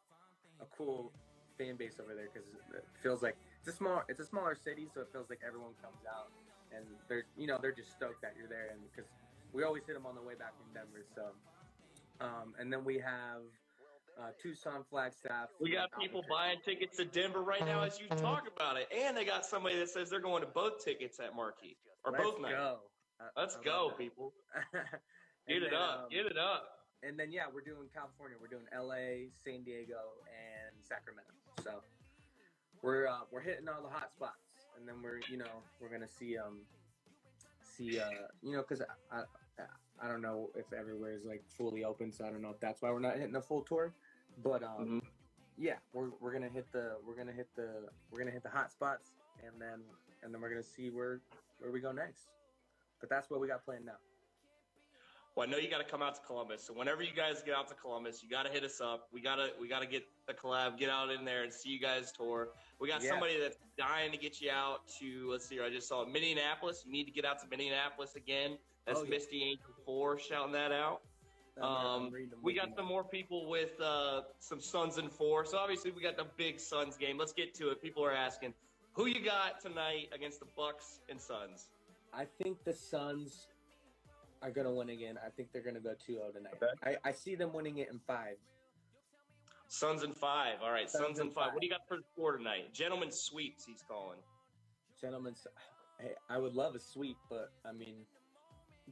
fan base over there because it feels like it's a smaller city, so it feels like everyone comes out and they're just stoked that you're there, and because we always hit them on the way back from Denver. So and then we have Tucson, Flagstaff. We got people buying tickets to Denver right now as you talk about it, and they got somebody that says they're going to both tickets at Marquee or both nights. Let's go, people. Get it up. Get it up. And then yeah, we're doing California. We're doing LA, San Diego, and Sacramento. So we're hitting all the hot spots, and then we're gonna see because I don't know if everywhere is like fully open, so I don't know if that's why we're not hitting a full tour. But yeah, we're gonna hit the hot spots, and then we're gonna see where we go next. But that's what we got planned now. Well, I know you got to come out to Columbus. So whenever you guys get out to Columbus, you got to hit us up. We gotta get a collab, get out in there and see you guys tour. We got somebody that's dying to get you out to. Let's see here. I just saw Minneapolis. You need to get out to Minneapolis again. That's Misty Angel 4 shouting that out. We got some more people with some Suns and 4. So obviously we got the big Suns game. Let's get to it. People are asking, who you got tonight against the Bucks and Suns? I think the Suns are going to win again. I think they're going to go 2-0 tonight. Okay. I see them winning it in 5. Suns in 5. All right, Suns in 5. What do you got for the score tonight? Gentlemen sweeps, he's calling. Gentlemen's. Hey, I would love a sweep, but I mean,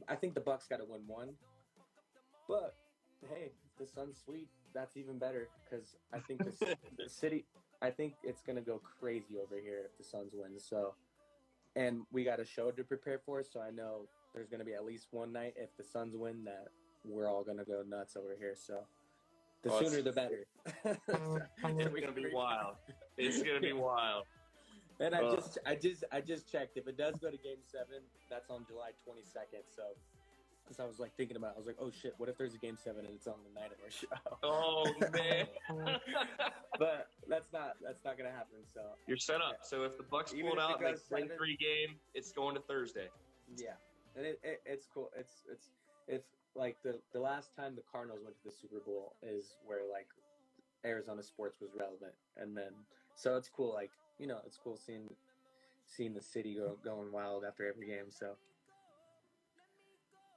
I think the Bucks got to win 1. But hey, if the Suns sweep, that's even better because I think the city. I think it's going to go crazy over here if the Suns win. So, and we got a show to prepare for, so I know there's going to be at least one night if the Suns win that we're all going to go nuts over here. So the sooner the better. It's going to be wild. It's going to be wild. And I just checked. If it does go to Game 7, that's on July 22nd. So, because I was like thinking about it, I was like, oh shit, what if there's a Game 7 and it's on the night of our show? Oh man. But that's not going to happen. So you're set up. So if the Bucks pull it out and they win 3 game, it's going to Thursday. Yeah. And it's cool. It's like the last time the Cardinals went to the Super Bowl is where like Arizona sports was relevant, and then so it's cool. Like it's cool seeing the city going wild after every game. So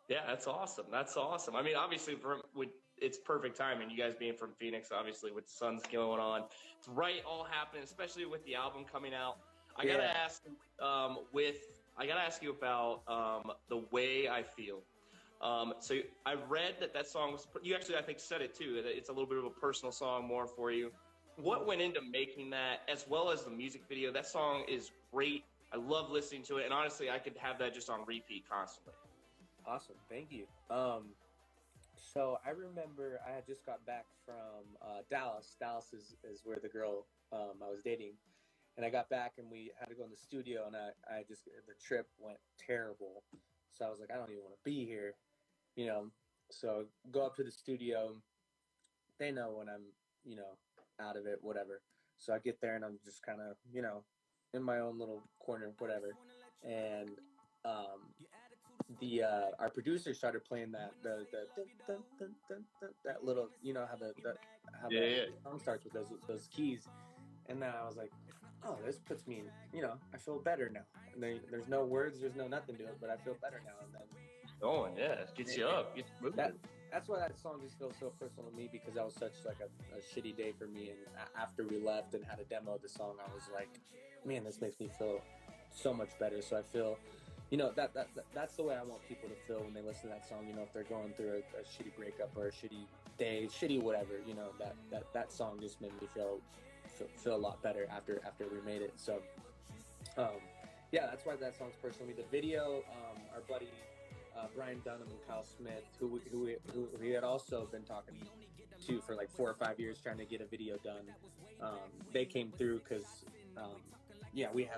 yeah, that's awesome. That's awesome. I mean, obviously it's perfect timing. You guys being from Phoenix, obviously with the Suns going on, it's right all happening, especially with the album coming out. I gotta ask you about The Way I Feel. So I read that song was, you actually I think said it too, that it's a little bit of a personal song more for you. What went into making that, as well as the music video? That song is great. I love listening to it, and honestly, I could have that just on repeat constantly. Awesome, thank you. So I remember I had just got back from Dallas. Dallas is where the girl I was dating. And I got back and we had to go in the studio, and the trip went terrible. So I was like, I don't even want to be here, So go up to the studio. They know when I'm, out of it, whatever. So I get there and I'm just kind of, in my own little corner, whatever. And our producer started playing that the dun, dun, dun, dun, dun, that little, how the song starts with those keys. And then I was like, oh, this puts me in, I feel better now. And there's no words, there's no nothing to it, but I feel better now. And then going. Yeah, it gets you up. Gets you moving. That's why that song just feels so personal to me, because that was such like a shitty day for me. And after we left and had a demo of the song, I was like, man, this makes me feel so much better. So I feel, you know, that's the way I want people to feel when they listen to that song. You know, if they're going through a shitty breakup or a shitty day, shitty whatever, you know, that song just made me feel a lot better after we made it. So yeah, that's why that song's personal to me. The video, our buddy Brian Dunham and Kyle Smith, who we had also been talking to for like 4 or 5 years, trying to get a video done. They came through because, yeah, we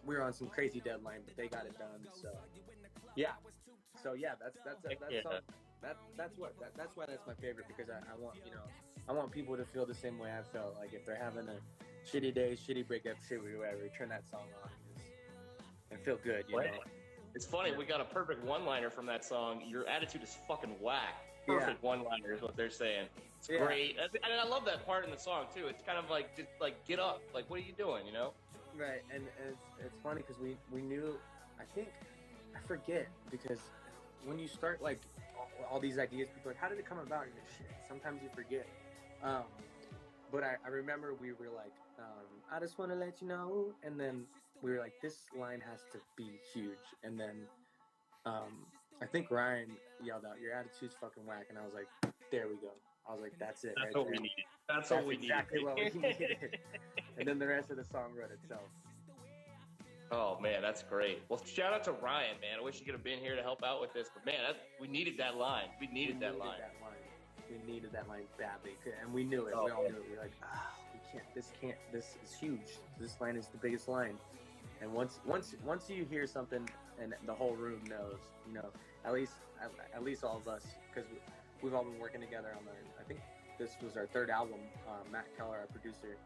were on some crazy deadline, but they got it done. So yeah, that's song. That's why that's my favorite, because I want people to feel the same way I felt. Like if they're having a shitty day, shitty breakup, shitty whatever, turn that song on and feel good, you know. It's funny, we got a perfect one-liner from that song. Your attitude is fucking whack. Perfect one-liner is what they're saying. It's great. And I love that part in the song, too. It's kind of like, just like, get up. Like, what are you doing, you know? Right, and it's funny because we knew, I forget, because when you start, like, all these ideas, people are like, how did it come about? And you're like, shit, sometimes you forget. But I remember we were like, I just want to let you know, and then we were like, this line has to be huge. And then I think Ryan yelled out, your attitude's fucking whack. And I was like, there we go. I was like, that's it. That's right what there. we needed. That's what we exactly needed. what we needed. And then the rest of the song wrote itself. Oh, man, that's great. Well, shout out to Ryan, man. I wish you could have been here to help out with this. But, man, we needed that line. We needed that line. We needed that line badly. And we knew it. We all knew it. We were like, this is huge. This line is the biggest line. And once you hear something and the whole room knows, you know, at least all of us, because we've all been working together on I think this was our third album, Matt Keller, our producer.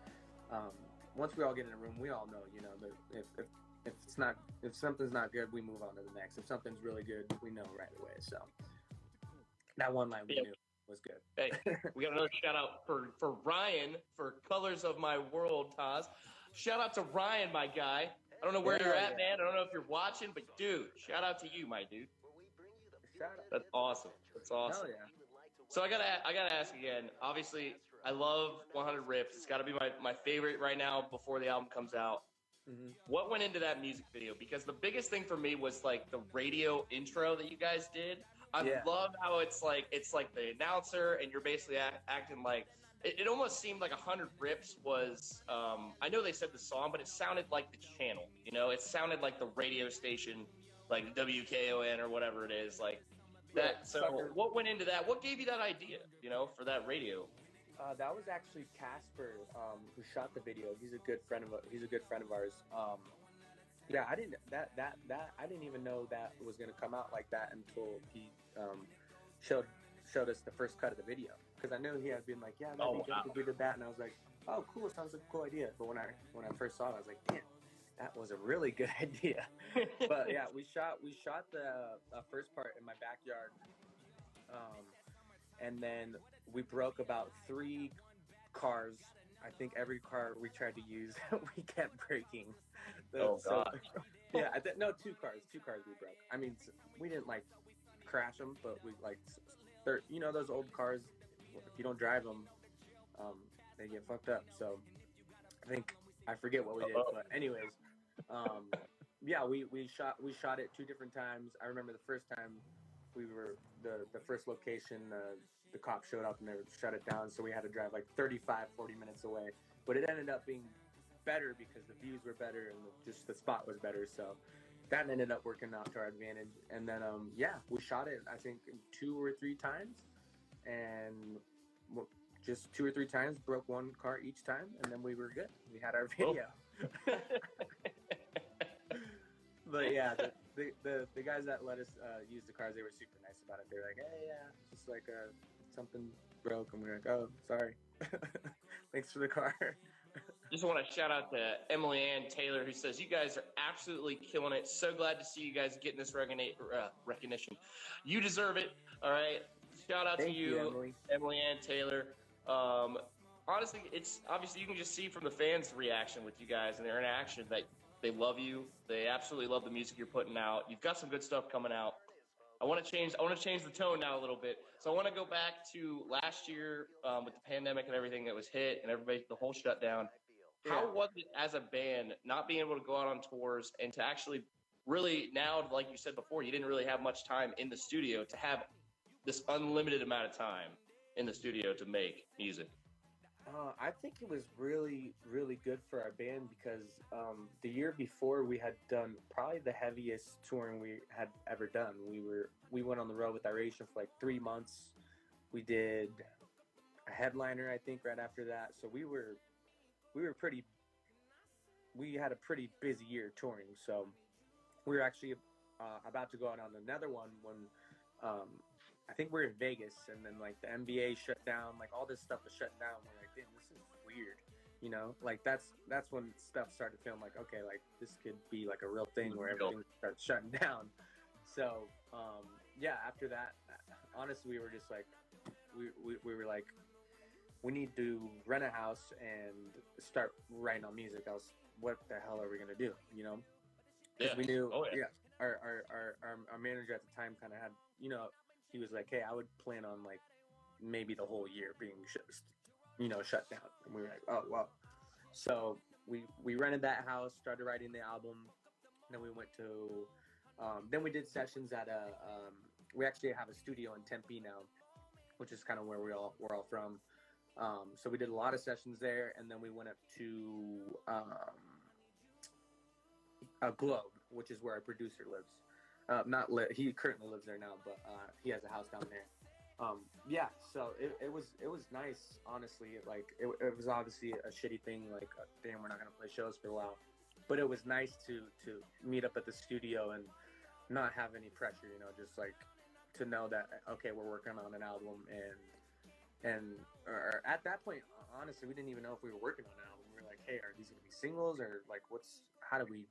Once we all get in a room, we all know, you know, if something's not good, we move on to the next. If something's really good, we know right away. So that one line we knew was good. Hey, we got another shout out for Ryan for Colors of My World, Taz. Shout out to Ryan, my guy. I don't know where you're at, man. I don't know if you're watching, but dude, shout out to you, my dude. Shout out. That's awesome. That's awesome. Hell yeah. So I gotta ask again. Obviously, I love 100 Rips. It's got to be my favorite right now before the album comes out. Mm-hmm. What went into that music video? Because the biggest thing for me was like the radio intro that you guys did. I love how it's like the announcer and you're basically acting like it almost seemed like 100 Rips was. I know they said the song, but it sounded like the channel. You know, it sounded like the radio station, like WKON or whatever it is, like that. So what went into that? What gave you that idea? You know, for that radio. That was actually Casper, who shot the video. He's a good friend of ours. Yeah, I didn't even know that it was gonna come out like that until he showed us the first cut of the video. Because I knew he had been like, yeah, that'd be good if we did that, and I was like, oh, cool, sounds like a cool idea. But when I first saw it, I was like, damn, that was a really good idea. But yeah, we shot the first part in my backyard, and then we broke about 3 cars. I think every car we tried to use, we kept breaking. God. Yeah, 2 cars. 2 cars we broke. I mean, we didn't like crash them, but we like, you know, those old cars. If you don't drive them, they get fucked up. So I forget what we did, but anyways, yeah, we shot it 2 different times. I remember the first time we were the first location. The cops showed up and they shut it down, so we had to drive like 35-40 minutes away. But it ended up being better because the views were better and just the spot was better. So that ended up working out to our advantage. And then yeah, we shot it I think 2 or 3 times, and just 2 or 3 times, broke 1 car each time, and then we were good. We had our video. But yeah, the guys that let us use the cars, they were super nice about it. They were like, hey, yeah, just like something broke, and we were like, oh, sorry. Thanks for the car. Just want to shout out to Emily Ann Taylor, who says, you guys are absolutely killing it. So glad to see you guys getting this recognition. You deserve it. All right. Shout out to you, Emily Ann Taylor. Honestly, it's obviously you can just see from the fans' reaction with you guys and their interaction that they love you. They absolutely love the music you're putting out. You've got some good stuff coming out. I want to change the tone now a little bit. So I want to go back to last year with the pandemic and everything that was hit and the whole shutdown. How was it as a band not being able to go out on tours and to actually really now, like you said before, you didn't really have much time in the studio to have this unlimited amount of time in the studio to make music? I think it was really, really good for our band because the year before we had done probably the heaviest touring we had ever done. We went on the road with Iration for like 3 months. We did a headliner, I think, right after that. So we had a pretty busy year touring. So we were actually about to go out on another one when I think we're in Vegas, and then like the NBA shut down, like all this stuff was shut down. We're like, damn, this is weird, you know? Like that's when stuff started feeling like, okay, like this could be like a real thing where everything starts shutting down. So yeah, after that, honestly, we were just like, we were like, we need to rent a house and start writing on music. What the hell are we gonna do, you know? Because we knew, our manager at the time kind of had, you know, he was like, hey, I would plan on like maybe the whole year being shut down. And we were like, oh wow. So we rented that house, started writing the album, and then we went to then we did sessions at we actually have a studio in Tempe now, which is kind of where we're all from. So we did a lot of sessions there, and then we went up to a Globe, which is where our producer lives. He currently lives there now, but he has a house down there. Yeah, so it was nice, honestly. Like it was obviously a shitty thing, like damn, we're not gonna play shows for a while, but it was nice to meet up at the studio and not have any pressure, you know, just like to know that okay, we're working on an album, and at that point, honestly, we didn't even know if we were working on an album. We were like, hey, are these gonna be singles, or like how do we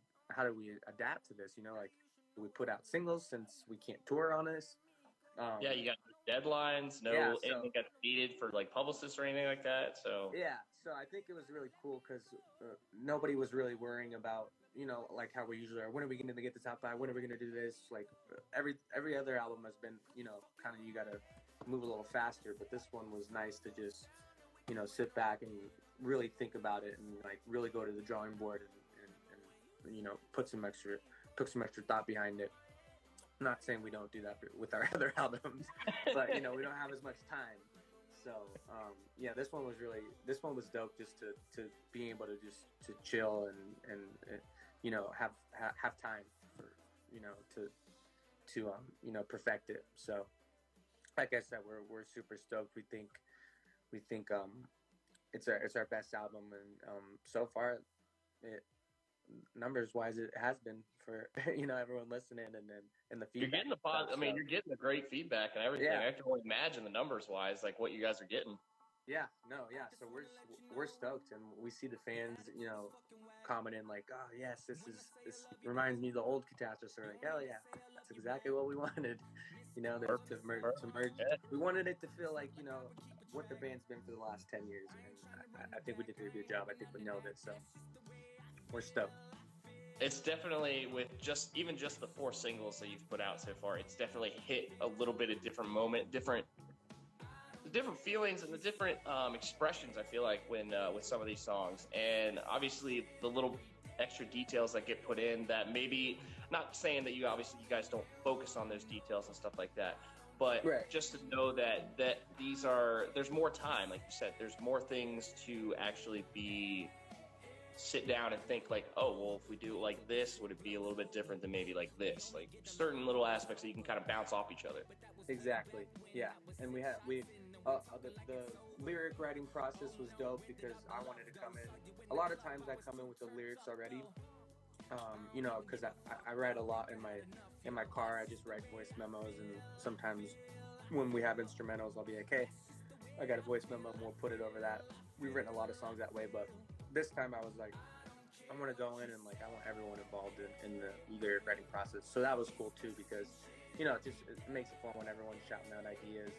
adapt to this, you know, like do we put out singles since we can't tour on this? Yeah, you got deadlines, anything got needed for like publicists or anything like that. So so I think it was really cool because nobody was really worrying about, you know, like how we usually are. When are we going to get the top 5? When are we going to do this? Like every other album has been, you know, kind of you got to move a little faster. But this one was nice to just, you know, sit back and really think about it and like really go to the drawing board and you know, put some extra thought behind it. I'm not saying we don't do that with our other albums, but you know, we don't have as much time. So yeah, this one was dope, just to be able to just to chill and you know, have time for, you know, to you know, perfect it. So like I said, we're super stoked. We think it's our best album, and so far numbers wise it has been for you know, everyone listening, and the feedback. You're getting the I mean, you're getting the great feedback and everything. I can only imagine the numbers wise, like what you guys are getting. So we're stoked, and we see the fans, you know, commenting like, oh yes, this reminds me of the old Catastrophe. We're like, hell yeah, that's exactly what we wanted, you know, to merge. We wanted it to feel like, you know, what the band's been for the last 10 years, and I think we did a good job. I think we nailed it, so we're stoked. It's definitely, with just the 4 singles that you've put out so far, it's definitely hit a little bit of different feelings and the different expressions, I feel like, when with some of these songs. And obviously the little extra details that get put in that maybe, not saying that you guys don't focus on those details and stuff like that, but just to know that there's more time, like you said, there's more things to actually sit down and think like, oh, well, if we do it like this, would it be a little bit different than maybe like this? Like certain little aspects that you can kind of bounce off each other. Exactly. Yeah. And the lyric writing process was dope because I wanted to come in. A lot of times I come in with the lyrics already, you know, because I write a lot in my car. I just write voice memos, and sometimes when we have instrumentals, I'll be like, hey, I got a voice memo, and we'll put it over that. We've written a lot of songs that way, but this time I was like, I want to go in and like I want everyone involved in the lyric writing process. So that was cool too, because you know, it makes it fun when everyone's shouting out ideas,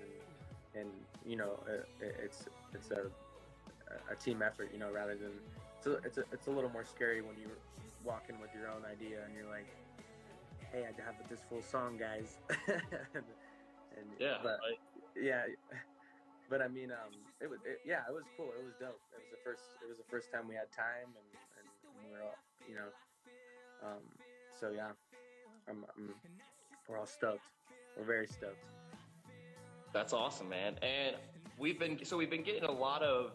and you know, it's a team effort, you know, rather than it's a little more scary when you walk in with your own idea and you're like, hey, I have this full song, guys. and Yeah. but Right. yeah, but I mean, it was it was cool. It was dope. It was the first time we had time, and we were all, you know, um, so yeah, we're all stoked. We're very stoked. That's awesome, man. And we've been getting a lot of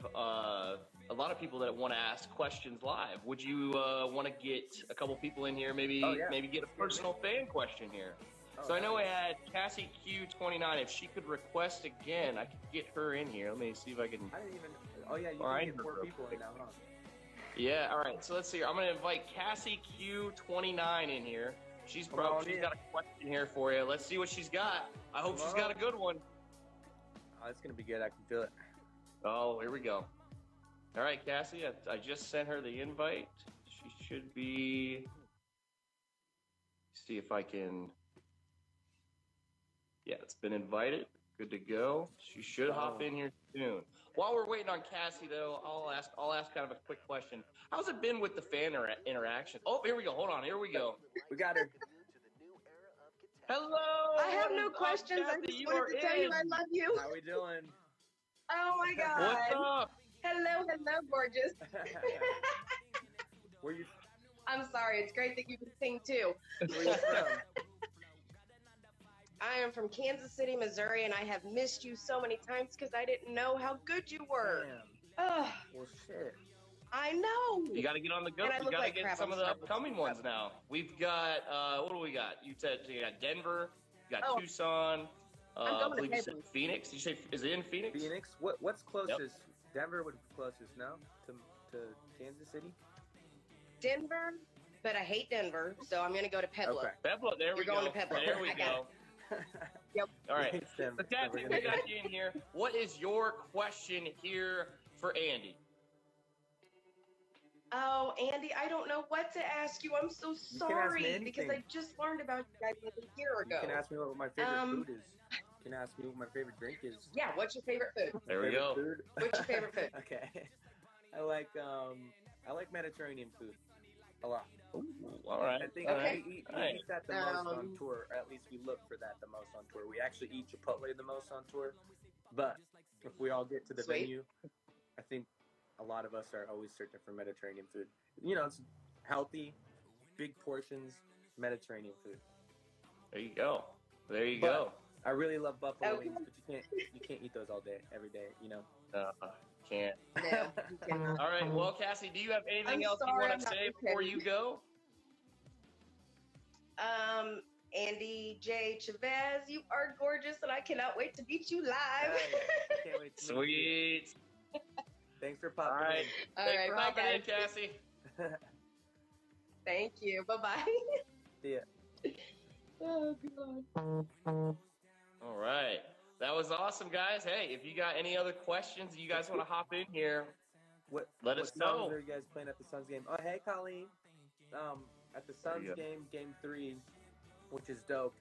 people that want to ask questions live. Would you want to get a couple people in here? Maybe Oh, yeah. maybe get a personal fan question here. Oh, So I know I nice. had Cassie Q29. If she could request again, I could get her in here. Let me see if I can. I didn't even. Oh yeah, you All right, can get 4 people in now, huh? Yeah. All right. So let's see. I'm gonna invite Cassie Q29 in here. She's Come on she's in. got a question here for you. Let's see what she's got. I hope she's got a good one. Oh, it's gonna be good. I can feel it. Oh, here we go. All right, Cassie, I just sent her the invite. She should be. See if I can. Yeah, it's been invited. Good to go. She should hop in here soon. While we're waiting on Cassie, though, I'll ask kind of a quick question. How's it been with the fan interaction? Oh, here we go. Hold on. Here we go. We got her. Hello. I have what no is up, questions. I Kathy? just You wanted are to tell you I in. love you. How we doing? Oh my God. What's up? Hello, hello, gorgeous. Where you? I'm sorry. It's great that you can sing too. Where you from? I am from Kansas City, Missouri, and I have missed you so many times because I didn't know how good you were. Damn. Oh, Well, shit. I know. You got to get on the go. And I You look got to like get crap. some I'm of the sorry. upcoming ones now. We've got what do we got? You said you got Denver, you got Oh. Tucson. I'm I going to believe you said Pebbles. Phoenix. Did you say is it in Phoenix? Phoenix. What's closest? Denver would be closest, no? To Kansas City. Denver, but I hate Denver, so I'm going to go to Pueblo. Okay. Pueblo. There we You're going go. to Pueblo. There we I got go. Yep. All right. Thanks, Denver. So Kathy, we got you in here. What is your question here for Andy? Oh, Andy, I don't know what to ask you. I'm so can ask me sorry anything. because I just learned about you guys like a year You ago. can ask me what my favorite Um, food is. You can ask me what my favorite drink is. Yeah, what's your favorite food? There we Favorite go. Food? What's your favorite food? Okay. I like Mediterranean food a lot. Ooh, all right. I think all Okay. right. we all right. eat that the most on Um, tour. Or at least we look for that the most on tour. We actually eat Chipotle the most on tour. But if we all get to the Sweet. venue, I think a lot of us are always searching for Mediterranean food. You know, it's healthy, big portions, Mediterranean food. There you go. There you But go. I really love buffalo Okay. wings, but you can't eat those all day, every day. You know. Can't. No, you cannot. All right. Well, Cassie, do you have anything I'm else you sorry, want I'm to not say before prepared. you go? Andy J. Chavez, you are gorgeous, and I cannot wait to meet you live. Hey, I can't wait to meet you. Sweet. Thanks for All popping right. All Thanks right, for bye, hopping in, guys. Cassie. in. Thank you. Bye-bye. See ya. Oh, God. All right. That was awesome, guys. Hey, if you got any other questions, you guys want to hop in here, let us what songs know. are you guys playing at the Suns game? Oh, hey, Colleen. At the Suns you go. game 3, which is dope.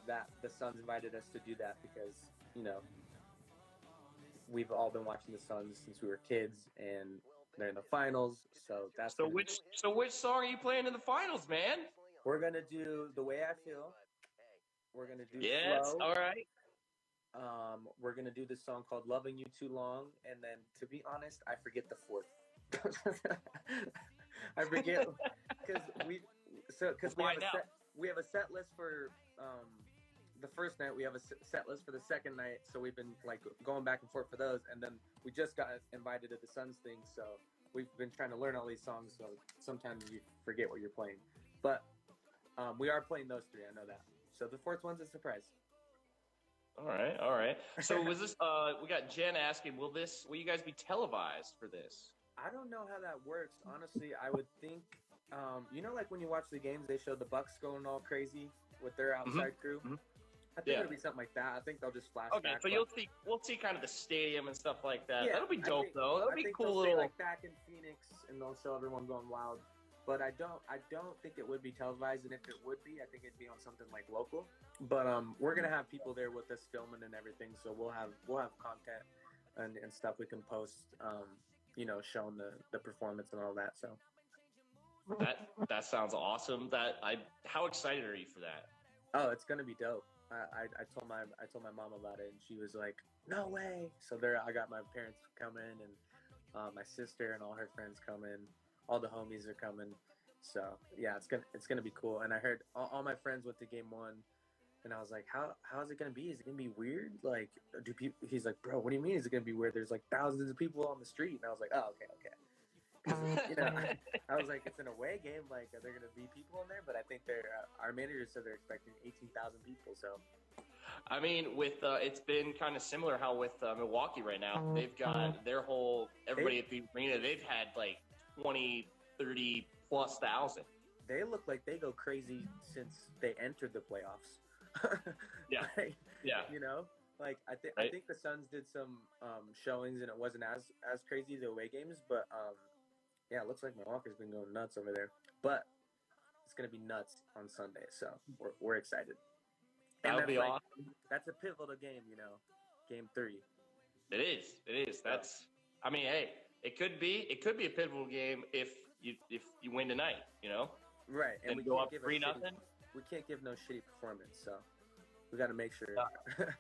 That the Suns invited us to do that because, you know, we've all been watching the Suns since we were kids, and they're in the finals. So that's So which song are you playing in the finals, man? we're gonna do The Way I Feel. We're gonna do Yes. Slow. All right. We're gonna do this song called "Loving You Too Long," and then, to be honest, I forget the fourth. I forget because we have a set list for the first night. We have a set list for the second night, so we've been like going back and forth for those, and then we just got invited to the Suns thing, so we've been trying to learn all these songs. So sometimes you forget what you're playing, but we are playing those 3. I know that. So the fourth one's a surprise. All right. All right. So was this? We got Jen asking, will you guys be televised for this? I don't know how that works. Honestly, I would think, you know, like when you watch the games, they show the Bucks going all crazy with their outside crew. Mhm. I think Yeah. it'll be something like that. I think they'll just flash Okay, back. so but- we'll see kind of the stadium and stuff like that. Yeah, That'll be I dope think- though. That'll I be think cool they'll little. stay, like back in Phoenix, and they'll show everyone going wild. But I don't think it would be televised, and if it would be, I think it'd be on something like local. But we're gonna have people there with us filming and everything, so we'll have content and stuff we can post. You know, showing the performance and all that. So That sounds awesome. How excited are you for that? Oh, it's gonna be dope. I told my mom about it, and she was like, "No way!" So there, I got my parents coming, and my sister and all her friends coming. All the homies are coming. So yeah, it's gonna be cool. And I heard all my friends went to game one, and I was like, how's it gonna be? Is it gonna be weird? Like, do people? He's like, bro, what do you mean? Is it gonna be weird? There's like thousands of people on the street, and I was like, oh, okay. Because I was like, it's an away game. Like, are there gonna be people in there? But I think our manager said they're expecting 18,000 people. So, I mean, with it's been kind of similar how with Milwaukee right now, they've got their whole everybody at the arena. They've had like 20, 30 plus thousand. They look like they go crazy since they entered the playoffs. Yeah, like, yeah. Like I think the Suns did some showings and it wasn't as crazy the away games, but yeah, it looks like Milwaukee's been going nuts over there. But it's gonna be nuts on Sunday, so we're excited. And That'll be awesome. That's a pivotal game, Game 3. It is. That's. I mean, hey, it could be a pivotal game if you win tonight. Right, and we go can't up give 3-0. We can't give no shitty performance, so we got to make sure.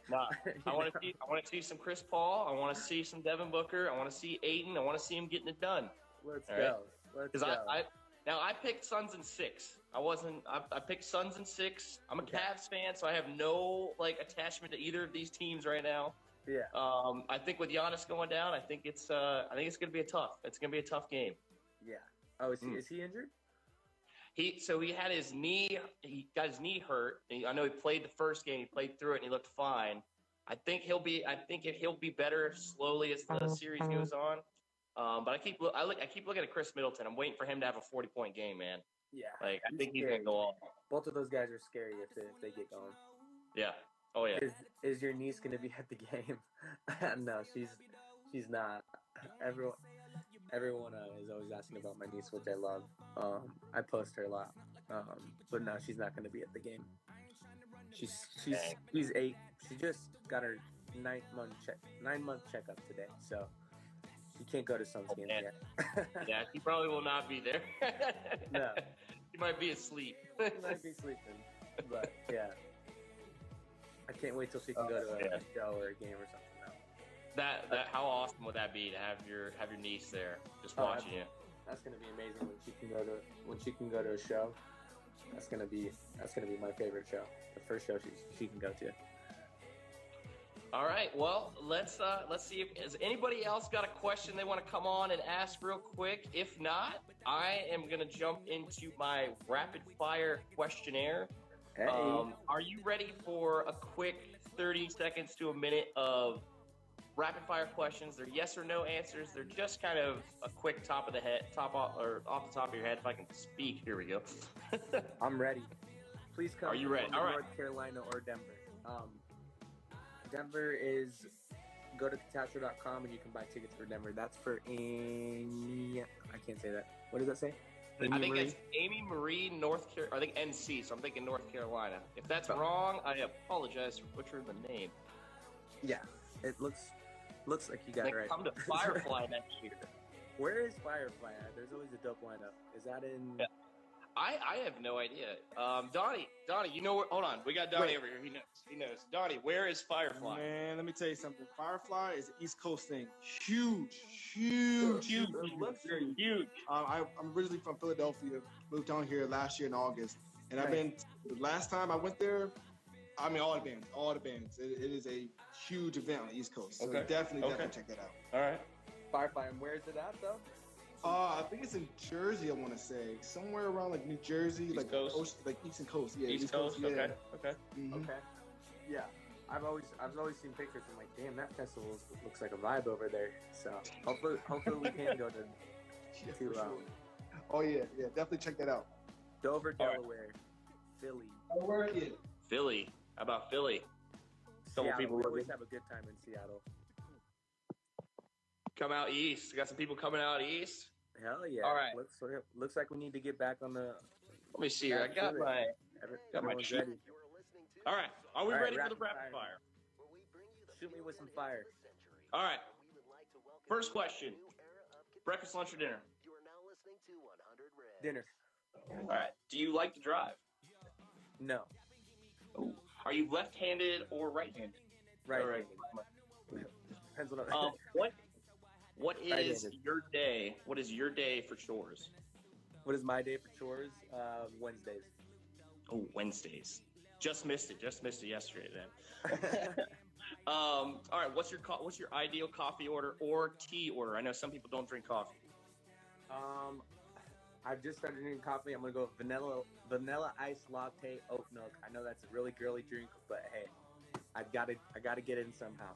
Nah. I want to see some Chris Paul. I want to see some Devin Booker. I want to see Ayton. I want to see him getting it done. Let's go. Because I picked Suns in 6. I picked Suns in 6. I'm a Cavs fan, so I have no attachment to either of these teams right now. Yeah. I think with Giannis going down, I think it's gonna be a tough game. Yeah. Oh, is he injured? He had his knee. He got his knee hurt. I know he played the first game. He played through it, and he looked fine. I think he'll be better slowly as the series goes on. But I keep looking at Chris Middleton. I'm waiting for him to have a 40-point game, man. Yeah. I think he's gonna go off. Both of those guys are scary if they get going. Yeah. Oh yeah. Is your niece gonna be at the game? No, she's not. Everyone is always asking about my niece, which I love. I post her a lot. But no, she's not gonna be at the game. She's 8. She just got her 9-month checkup today, so she can't go to Suns games yet. Yeah, she probably will not be there. No, she might be asleep. She might be sleeping, but yeah, I can't wait till she can go to a show or a game or something. That how awesome would that be to have your niece there just watching you? That's gonna be amazing when she can go to a show. That's gonna be my favorite show. The first show she can go to. All right, well, let's see if has anybody else got a question they want to come on and ask real quick. If not, I am gonna jump into my rapid fire questionnaire. Hey. Are you ready for a quick 30 seconds to a minute of rapid fire questions? They're yes or no answers. They're just kind of a quick off the top of your head. If I can speak, here we go. I'm ready. Please come. Are you ready? All right. North Carolina or Denver. Denver is go to catastro.com and you can buy tickets for Denver. That's for I can't say that. What does that say? I think it's Amy Marie, North Carolina. I think NC, so I'm thinking North Carolina. If that's wrong, I apologize for butchering the name. Yeah, it looks like you got it right. Come to Firefly next year. Where is Firefly at? There's always a dope lineup. Is that in? Yeah. I have no idea. Donnie, you know where? Hold on, we got Donnie over here. He knows. Donnie, where is Firefly? Man, let me tell you something. Firefly is an East Coast thing. Huge. I'm originally from Philadelphia. Moved down here last year in August, and I've been. The last time I went there, I mean all the bands. It is a huge event on the East Coast. So definitely check that out. All right. Firefly, and where is it at though? I think it's in Jersey. I want to say somewhere around like New Jersey, East like Coast? Eastern Coast. Yeah, East Coast. Yeah. Okay. Mm-hmm. Okay. Yeah, I've always seen pictures and like, damn, that festival looks like a vibe over there. So hopefully we can go to Oh yeah, definitely check that out. Dover, Delaware, Philly. Philly. How about Philly? Seattle. People we always have a good time in Seattle. Come out east. We got some people coming out east. Hell yeah! All right. Looks like we need to get back on the. Let me see here. I got my sheet. Ready. All right. Are we ready for the rapid rapid fire? Shoot me with some fire. All right. First question. Breakfast, lunch, or dinner? Dinner. All right. Do you like to drive? No. Oh. Are you left-handed or right-handed? Right-handed. Depends on what is Right-handed. your day? What is your day for chores? What is my day for chores? Wednesdays. Oh, Wednesdays. Just missed it yesterday then. All right. What's your ideal coffee order or tea order? I know some people don't drink coffee. I've just started drinking coffee. I'm gonna go vanilla iced latte, oat milk. I know that's a really girly drink, but hey, I gotta get in somehow.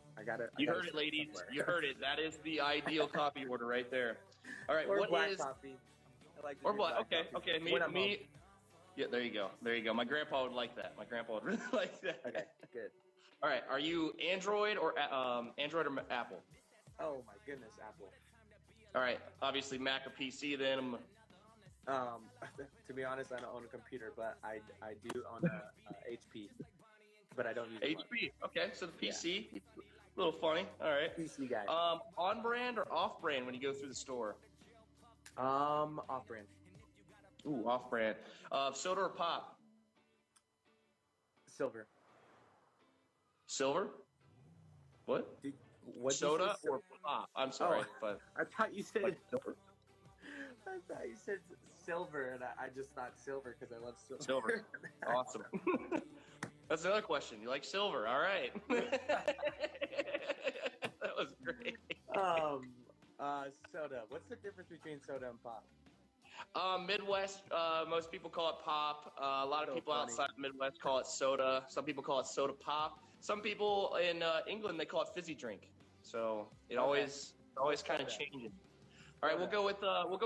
You heard it, ladies. You heard it. That is the ideal coffee order right there. All right. Or what black is coffee. I like to or drink black? black Okay. coffee. Okay. When I'm home. Yeah. There you go. My grandpa would like that. My grandpa would really like that. Okay. Good. All right. Are you Android or Apple? Oh my goodness, Apple. All right. Obviously Mac or PC then. To be honest, I don't own a computer, but I do own a HP, but I don't use it much. HP. Okay, so the PC, a little funny. All right. PC guy. On brand or off brand when you go through the store? Off brand. Ooh, off brand. Soda or pop? Silver. Silver? What? Soda or pop? I'm sorry, but I thought you said silver, and I just thought silver because I love silver. Silver. Awesome. That's another question. You like silver? All right. That was great. Soda. What's the difference between soda and pop? Midwest, most people call it pop. A lot of people outside the Midwest call it soda. Some people call it soda pop. Some people in England, they call it fizzy drink. So it always kind of changes. All right, we'll go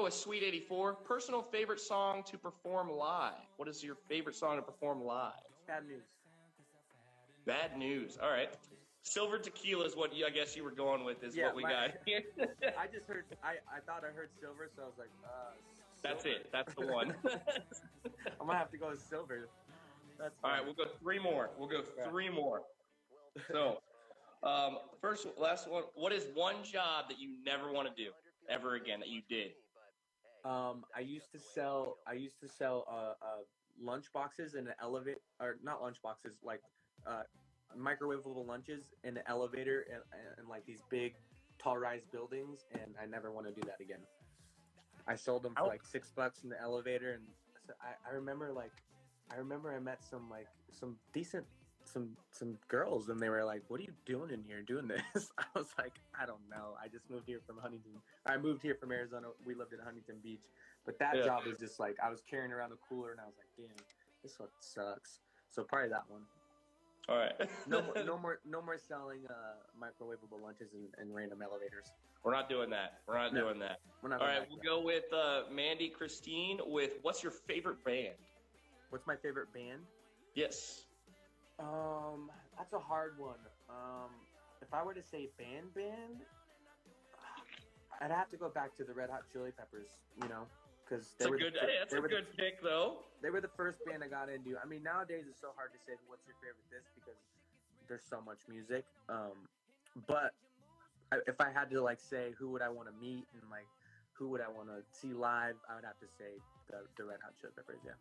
with Sweet 84. Personal favorite song to perform live. What is your favorite song to perform live? Bad News. Bad News. All right. Silver Tequila is what I guess you were going with. What we got here. I just heard. I thought I heard silver, so I was like, That's silver. it. That's the one. I'm gonna have to go with silver. That's all right. We'll go three more. So, last one. What is one job that you never want to do ever again that you did? I used to sell lunch boxes in an elevator, or not lunch boxes, like microwavable lunches in an elevator and like these big tall rise buildings, and I never want to do that again. I sold them for like $6 in the elevator, and so I remember I met some decent girls, and they were like, "What are you doing in here doing this?" I was like, "I don't know. I just moved here from Huntington. I moved here from Arizona. We lived in Huntington Beach, but that job was just like I was carrying around a cooler, and I was like, damn, this one sucks." So probably that one. All right. No more selling microwavable lunches in random elevators. We're not doing that. We're not doing that. We're not. All right, we'll go with Mandy Christine with what's your favorite band? What's my favorite band? Yes. That's a hard one. If I were to say band, I'd have to go back to the Red Hot Chili Peppers, because that's a good pick, though. They were the first band I got into. I mean, nowadays it's so hard to say what's your favorite this because there's so much music. But if I had to say who would I want to meet and who would I want to see live, I would have to say the Red Hot Chili Peppers. Yeah.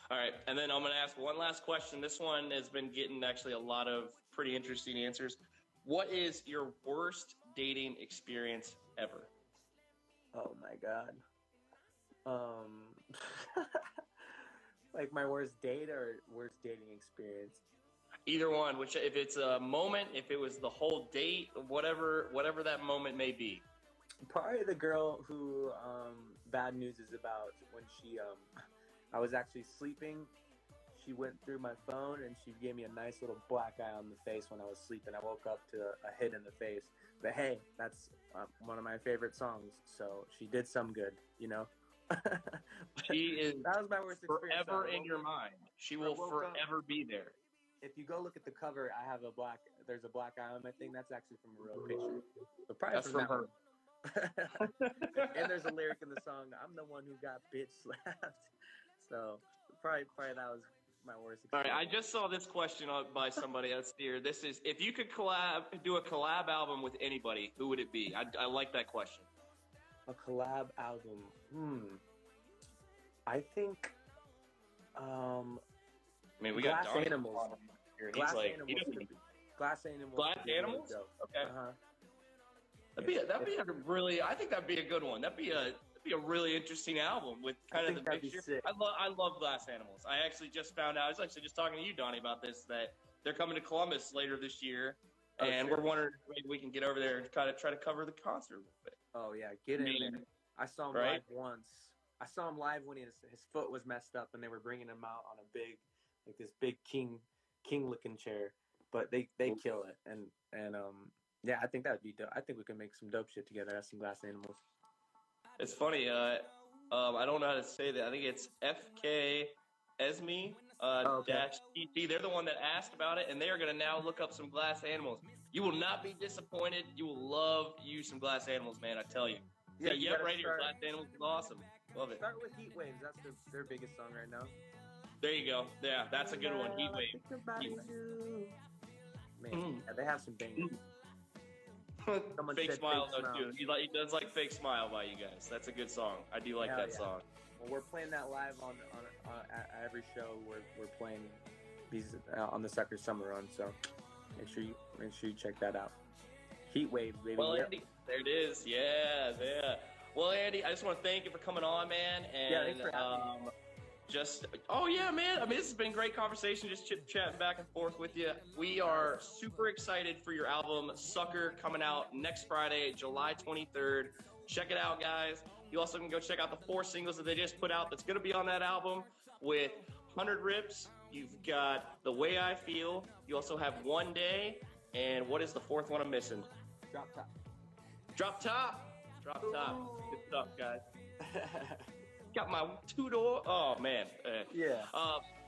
All right, and then I'm going to ask one last question. This one has been getting actually a lot of pretty interesting answers. What is your worst dating experience ever? Oh my God. Like my worst date or worst dating experience? Either one. If it's a moment, if it was the whole date, whatever that moment may be. Probably the girl who Bad News is about. When she I was actually sleeping. She went through my phone and she gave me a nice little black eye on the face when I was sleeping. I woke up to a hit in the face. But hey, that's one of my favorite songs. So she did some good, She is that was my worst experience. Forever in your mind. She will forever be there. If you go look at the cover, there's a black eye on my thing. That's actually from a real picture. But probably that's from her. And there's a lyric in the song, "I'm the one who got bitch slapped." So probably that was my worst experience. All right, I just saw this question by somebody else here. This is, if you could do a collab album with anybody, who would it be? I like that question. A collab album. I think I mean, we got Glass Donnie Animals. here. Glass He's like, Animals. he doesn't could be- Glass Animals. Glass could be really Animals? dope. Okay. Uh-huh. That'd be a really. I think that'd be a good one. That'd be a really interesting album with kind of think the that'd be mixture. sick. I love Glass Animals. I actually just found out. I was actually just talking to you, Donnie, about this, that they're coming to Columbus later this year, Oh, and sure. we're wondering if maybe we can get over there and kind of try to cover the concert a little bit. Oh yeah, get in there. I saw him Right? live once. I saw him live when his foot was messed up, and they were bringing him out on a big, like this big king looking chair. But they kill it, and yeah, I think that'd be dope. I think we can make some dope shit together as some Glass Animals. It's funny. I don't know how to say that. I think it's FK Esme okay. dash TT. They're the one that asked about it, and they are going to now look up some Glass Animals. You will not be disappointed. You will love you some Glass Animals, man. I tell you. Yeah, Yeah, you gotta right here. start- Glass Animals is awesome. Love it. Start with Heat Waves. That's their biggest song right now. There you go. Yeah, that's a good one. Heat Wave. Think about Heat you. Man, Mm. yeah, they have some bangers. Someone Fake said Smile, Fake though, Smile. too. He does like Fake Smile by you guys. That's a good song. I do like Hell that yeah. song. Well, we're playing that live on at every show. We're playing these on the Sucker Summer Run. So make sure you check that out. Heat Wave, baby. Well, Yep. Andy, there it is. Yeah, yeah. Well, Andy, I just want to thank you for coming on, man. And Yeah, thanks for having me. oh yeah, man. I mean, this has been a great conversation, just chatting back and forth with you. We are super excited for your album, Sucker, coming out next Friday, July 23rd. Check it out, guys. You also can go check out the 4 singles that they just put out that's going to be on that album with 100 Rips. You've got The Way I Feel. You also have One Day. And what is the 4th one I'm missing? Drop top. Drop Top. Drop Top. Good stuff, guys. Got my 2-door. Oh, man. Yeah.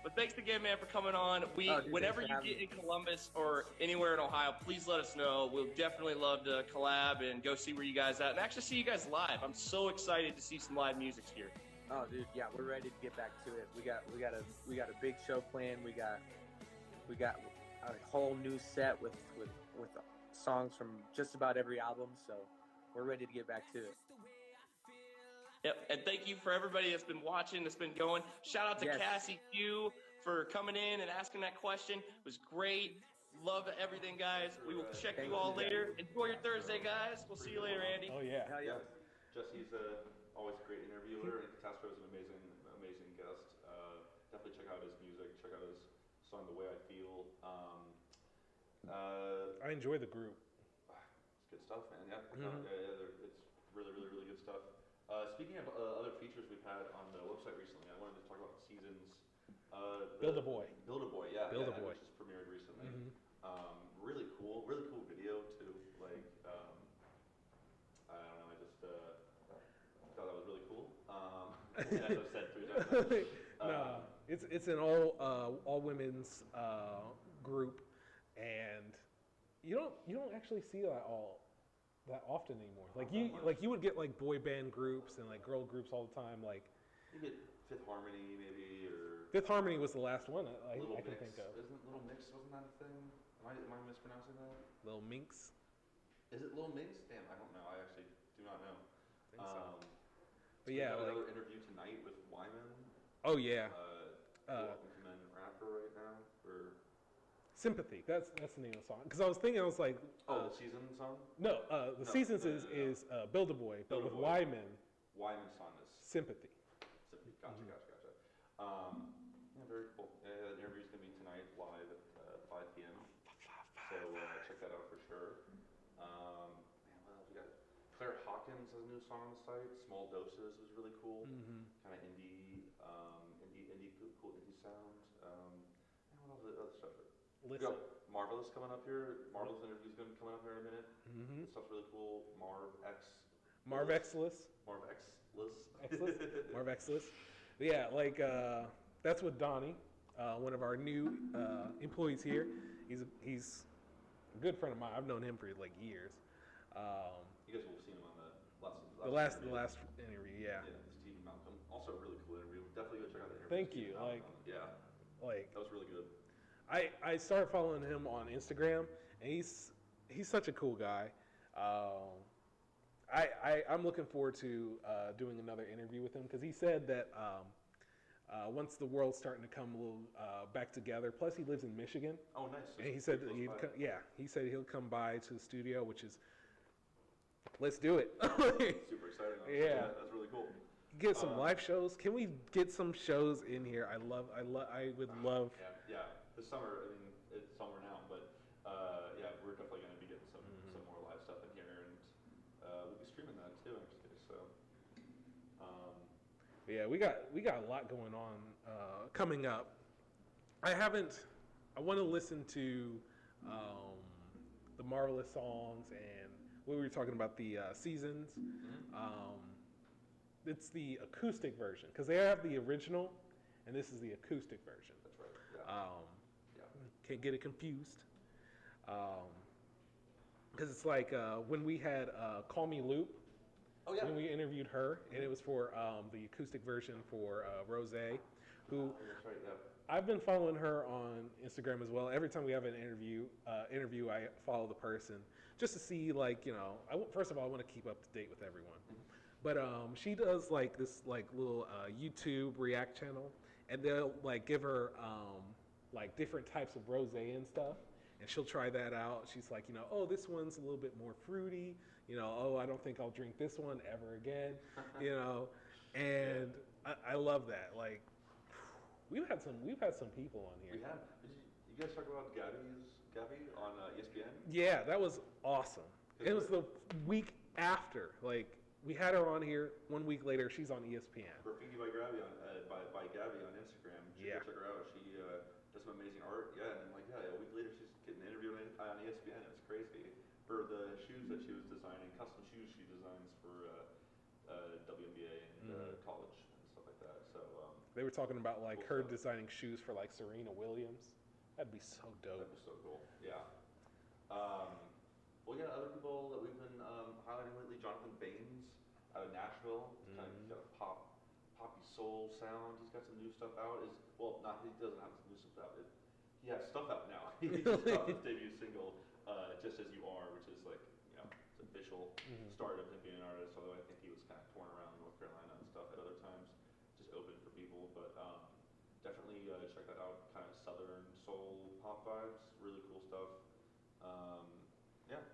But thanks again, man, for coming on. Dude, Whenever thanks you for get having in Columbus or anywhere in Ohio, please let us know. We'll definitely love to collab and go see where you guys at and actually see you guys live. I'm so excited to see some live music here. Oh, dude, yeah, we're ready to get back to it. We got a big show planned. We got a whole new set with songs from just about every album. So we're ready to get back to it. Yep, and thank you for everybody that's been watching, that's been going. Shout out to Yes. Cassie Q for coming in and asking that question. It was great. Love everything, guys. We will check Thank you all you, guys. later. Enjoy your Thursday, guys. We'll see you later, Andy. Oh yeah. Hell yeah. Jesse's always a great interviewer, and Catastrophe is an amazing guest. Definitely check out his music. Check out his song "The Way I Feel." I enjoy the group. It's good stuff, man. Yeah, Mhm. it's really good stuff. Speaking of other features we've had on the website recently, I wanted to talk about Seasons. Build a Boy. Build a Boy, yeah. Build a yeah, Boy. Which just premiered recently. Mhm. Really cool video too. Like, I don't know, I just thought that was really cool. As I've said 3 times. No, it's an all women's group, and you don't actually see that often anymore. Like you would get like boy band groups and like girl groups all the time. Like You get Fifth Harmony maybe, or Fifth Harmony was the last one I Little can Mix. think of. Wasn't that a thing? Am I mispronouncing that? Little Minx. Is it Little Minx? Damn, I don't know. I actually do not know. I think so. We But yeah, have like, another interview tonight with Wyman. oh yeah, Welcome to Men rapper right now. Or Sympathy. That's the name of the song. Because I was thinking, I was like, the season song. no, the No, Seasons no. is Build a Boy, but Build a with Boy. Wyman, Wyman's song is Sympathy. Gotcha. Yeah, very cool. The interview's gonna be tonight live at 5 p.m. So check that out for sure. Man, what else we got? Claire Hawkins has a new song on the site. Small Doses is really cool. Kind of cool indie sound. And what else? Other stuff. We Listen. got Marvelous coming up here. Marvelous interview's gonna be coming up here in a minute. Mm-hmm. This stuff's really cool. Marv Exless. Marv Exless. Yeah, like that's with Donnie, one of our new employees here. He's a good friend of mine. I've known him for like years. You guys will have seen him on the last interview. Yeah. Yeah, Steve Malcolm. Also a really cool interview. Definitely go check out the interview. Thank with you. Steve Malcolm. Like That was really good. I started following him on Instagram, and he's such a cool guy. I'm looking forward to doing another interview with him because he said that once the world's starting to come a little back together. Plus, he lives in Michigan. Oh, nice. So And he it's said, pretty close by. he said he'll come by to the studio, which is, let's do it. Super exciting. Honestly. Yeah. That's really cool. Get some live shows. Can we get some shows in here? I would love. Yeah. This summer, I mean, it's summer now, but yeah, we're definitely going to be getting some more live stuff in here, and we'll be streaming that too, actually. So, Yeah, we got a lot going on coming up. I want to listen to the Marvelous songs, and we were talking about the seasons. It's the acoustic version because they have the original, and this is the acoustic version. that's right. Yeah. Can't get it confused. Because it's like when we had Call Me Loop. Oh yeah. When we interviewed her, and it was for the acoustic version for Rose, who That's right. Yeah. I've been following her on Instagram as well. Every time we have an interview, I follow the person just to see, like, first of all, I want to keep up to date with everyone. But she does like this little YouTube React channel, and they'll like give her like different types of rosé and stuff, and she'll try that out. She's like, oh, this one's a little bit more fruity. Oh, I don't think I'll drink this one ever again. And I love that. Like, we've had some people on here. We have. Did you guys talk about Gabby on ESPN? Yeah, that was awesome. It was the week after. Like, we had her on here. 1 week later, she's on ESPN. Graffiti by Gabby by Gabby on Instagram. Yeah. Check her out. She does some amazing art. Yeah, and a week later she's getting interviewed on ESPN. It's crazy. For the shoes that she was designing, custom shoes she designs for WNBA and college and stuff like that. So They were talking about like cool her stuff. designing shoes for like Serena Williams. That'd be so dope. That was so cool. Yeah. Well, yeah, other people that we've been highlighting lately, Jonathan Baines out of Nashville. He's got a poppy soul sound. He's got some new stuff out. He doesn't have some new stuff out. He has stuff out now. He just dropped his debut single, Just As You Are, which is like, it's official start of him being an artist, although I think he was kind of torn around North Carolina and stuff at other times, just open for people. But definitely check that out. Kind of southern soul pop vibes. Really cool stuff. Yeah.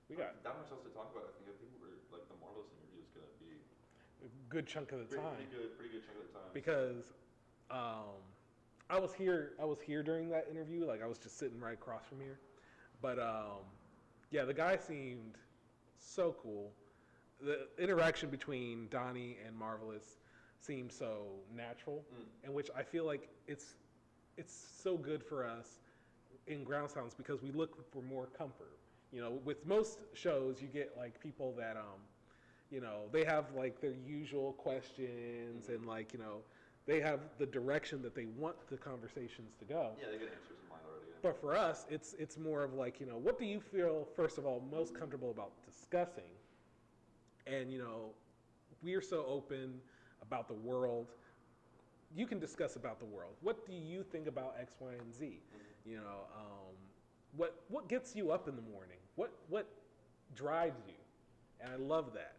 We got Not much else to talk about. I think we're like the Marvelous interview is going to be a good chunk of the time pretty good chunk of the time. because I was here during that interview. Like, I was just sitting right across from here. But yeah, the guy seemed so cool. The interaction between Donnie and Marvelous seemed so natural, in which I feel like it's so good for us in Groundsounds because we look for more comfort. With most shows, you get like people that they have like their usual questions and like they have the direction that they want the conversations to go. Yeah, they get answers in mind already. Yeah. But for us, it's more of like, what do you feel, first of all, most comfortable about discussing? And, we're so open about the world. You can discuss about the world. What do you think about X, Y, and Z? What gets you up in the morning? What drives you? And I love that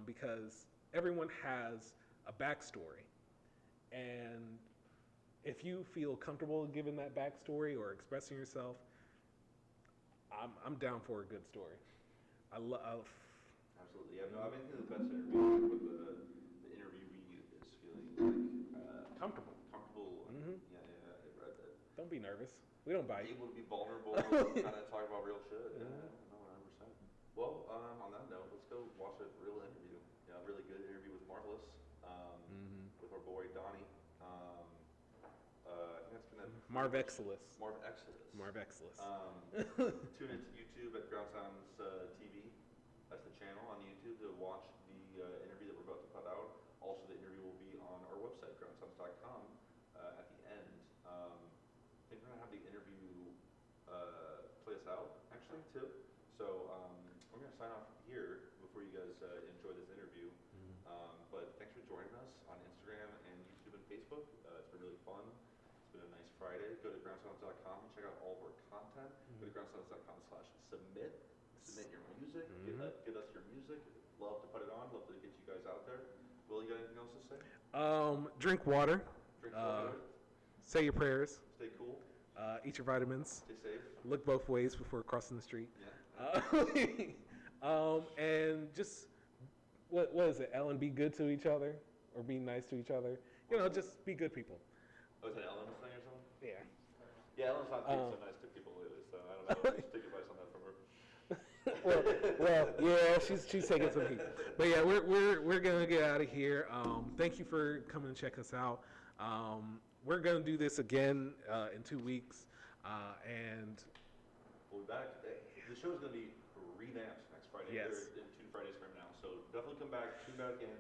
because everyone has a backstory. And if you feel comfortable giving that backstory or expressing yourself, I'm down for a good story. Absolutely. Yeah. No, I mean, the best interview with the interviewee is feeling like Comfortable. Yeah. I read that. Don't be nervous. We don't bite. Able to be vulnerable, kind of talk about real shit. Yeah. No, 100%. Well, on that note, let's go watch a real interview. Yeah, a really good interview with Marvelous, with our boy Donnie. I think that's gonna Marv Exelis. Marv Exelis. Marv Exelis. Tune into YouTube at Groundsounds TV. That's the channel on YouTube to watch the interview that we're about to put out. Also, the interview will be on our website, groundsounds.com, at the end. I think we're gonna have the interview play us out actually too. So we're gonna sign off here before you guys enjoy this interview. But thanks for joining us on Instagram and YouTube and Facebook. It's been really fun. It's been a nice Friday. Go to groundsounds.com and check out all of our content. Go to groundsounds.com/submit. Submit your music. Get us your music. Love to put it on. Love to get you guys out there. Will, you got anything else to say? Drink water. Drink water. Say your prayers. Stay cool. Eat your vitamins. Stay safe. Look both ways before crossing the street. Yeah. And just what is it? Ellen, be good to each other or be nice to each other. Just be good people. Oh, is that Ellen's thing or something? Yeah. Yeah, Ellen's not being so nice to people lately, so I don't know. Just take advice on that from her. well, yeah, she's taking some heat. But yeah, we're gonna get out of here. Thank you for coming and check us out. We're gonna do this again in 2 weeks, and We'll be back. The show's gonna be revamped next Friday. Yes. They're in 2 Fridays from now, so definitely come back, tune back in.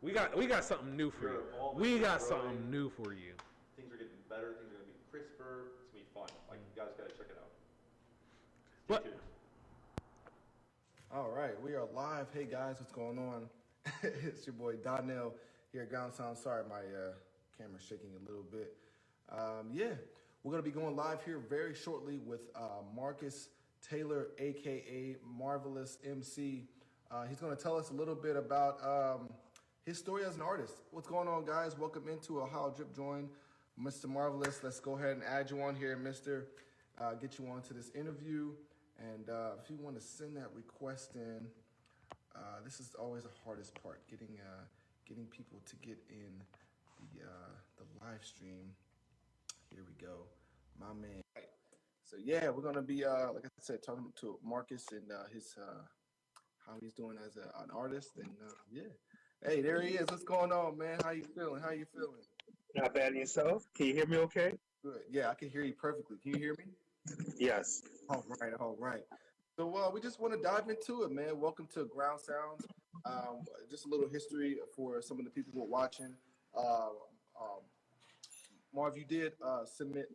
we got something new for you. We got something new for you. Things are getting better. Things are gonna be crisper. It's gonna be fun. Like, you guys gotta check it out. But Stay tuned. All right, we are live. Hey guys, what's going on? It's your boy Donnell here at Groundsounds. Sorry, my camera's shaking a little bit. Yeah, we're gonna be going live here very shortly with Marcus Taylor, aka Marvelous MC. He's gonna tell us a little bit about his story as an artist. What's going on, guys? Welcome into Ohio Drip Join, Mr. Marvelous. Let's go ahead and add you on here, Mr. Get you on to this interview. And if you want to send that request in, this is always the hardest part, getting people to get in the live stream. Here we go, my man. Right. So yeah, we're gonna be like I said, talking to Marcus and his how he's doing as an artist, and yeah. Hey, there he is. What's going on, man? How you feeling? How you feeling? Not bad in yourself. Can you hear me okay? Good. Yeah, I can hear you perfectly. Can you hear me? Yes. All right, all right. So we just want to dive into it, man. Welcome to Ground Sounds. Just a little history for some of the people who are watching. Marv, you did submit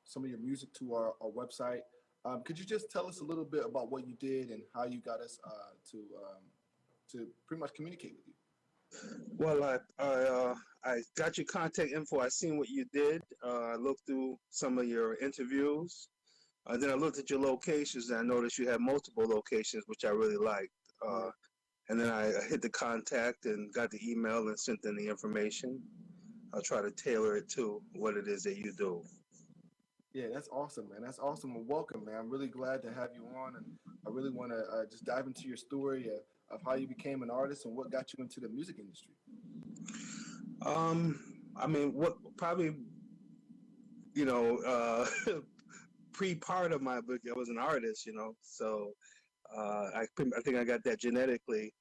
some of your music to our website. Could you just tell us a little bit about what you did and how you got us to pretty much communicate with you? Well, I got your contact info. I seen what you did. I looked through some of your interviews. Then I looked at your locations, and I noticed you had multiple locations, which I really liked. And then I hit the contact and got the email and sent them the information. I'll try to tailor it to what it is that you do. Yeah, that's awesome, man. That's awesome. Well, welcome, man. I'm really glad to have you on, and I really want to just dive into your story of how you became an artist and what got you into the music industry. I mean, what probably, pre-part of my book, I was an artist, so I think I got that genetically.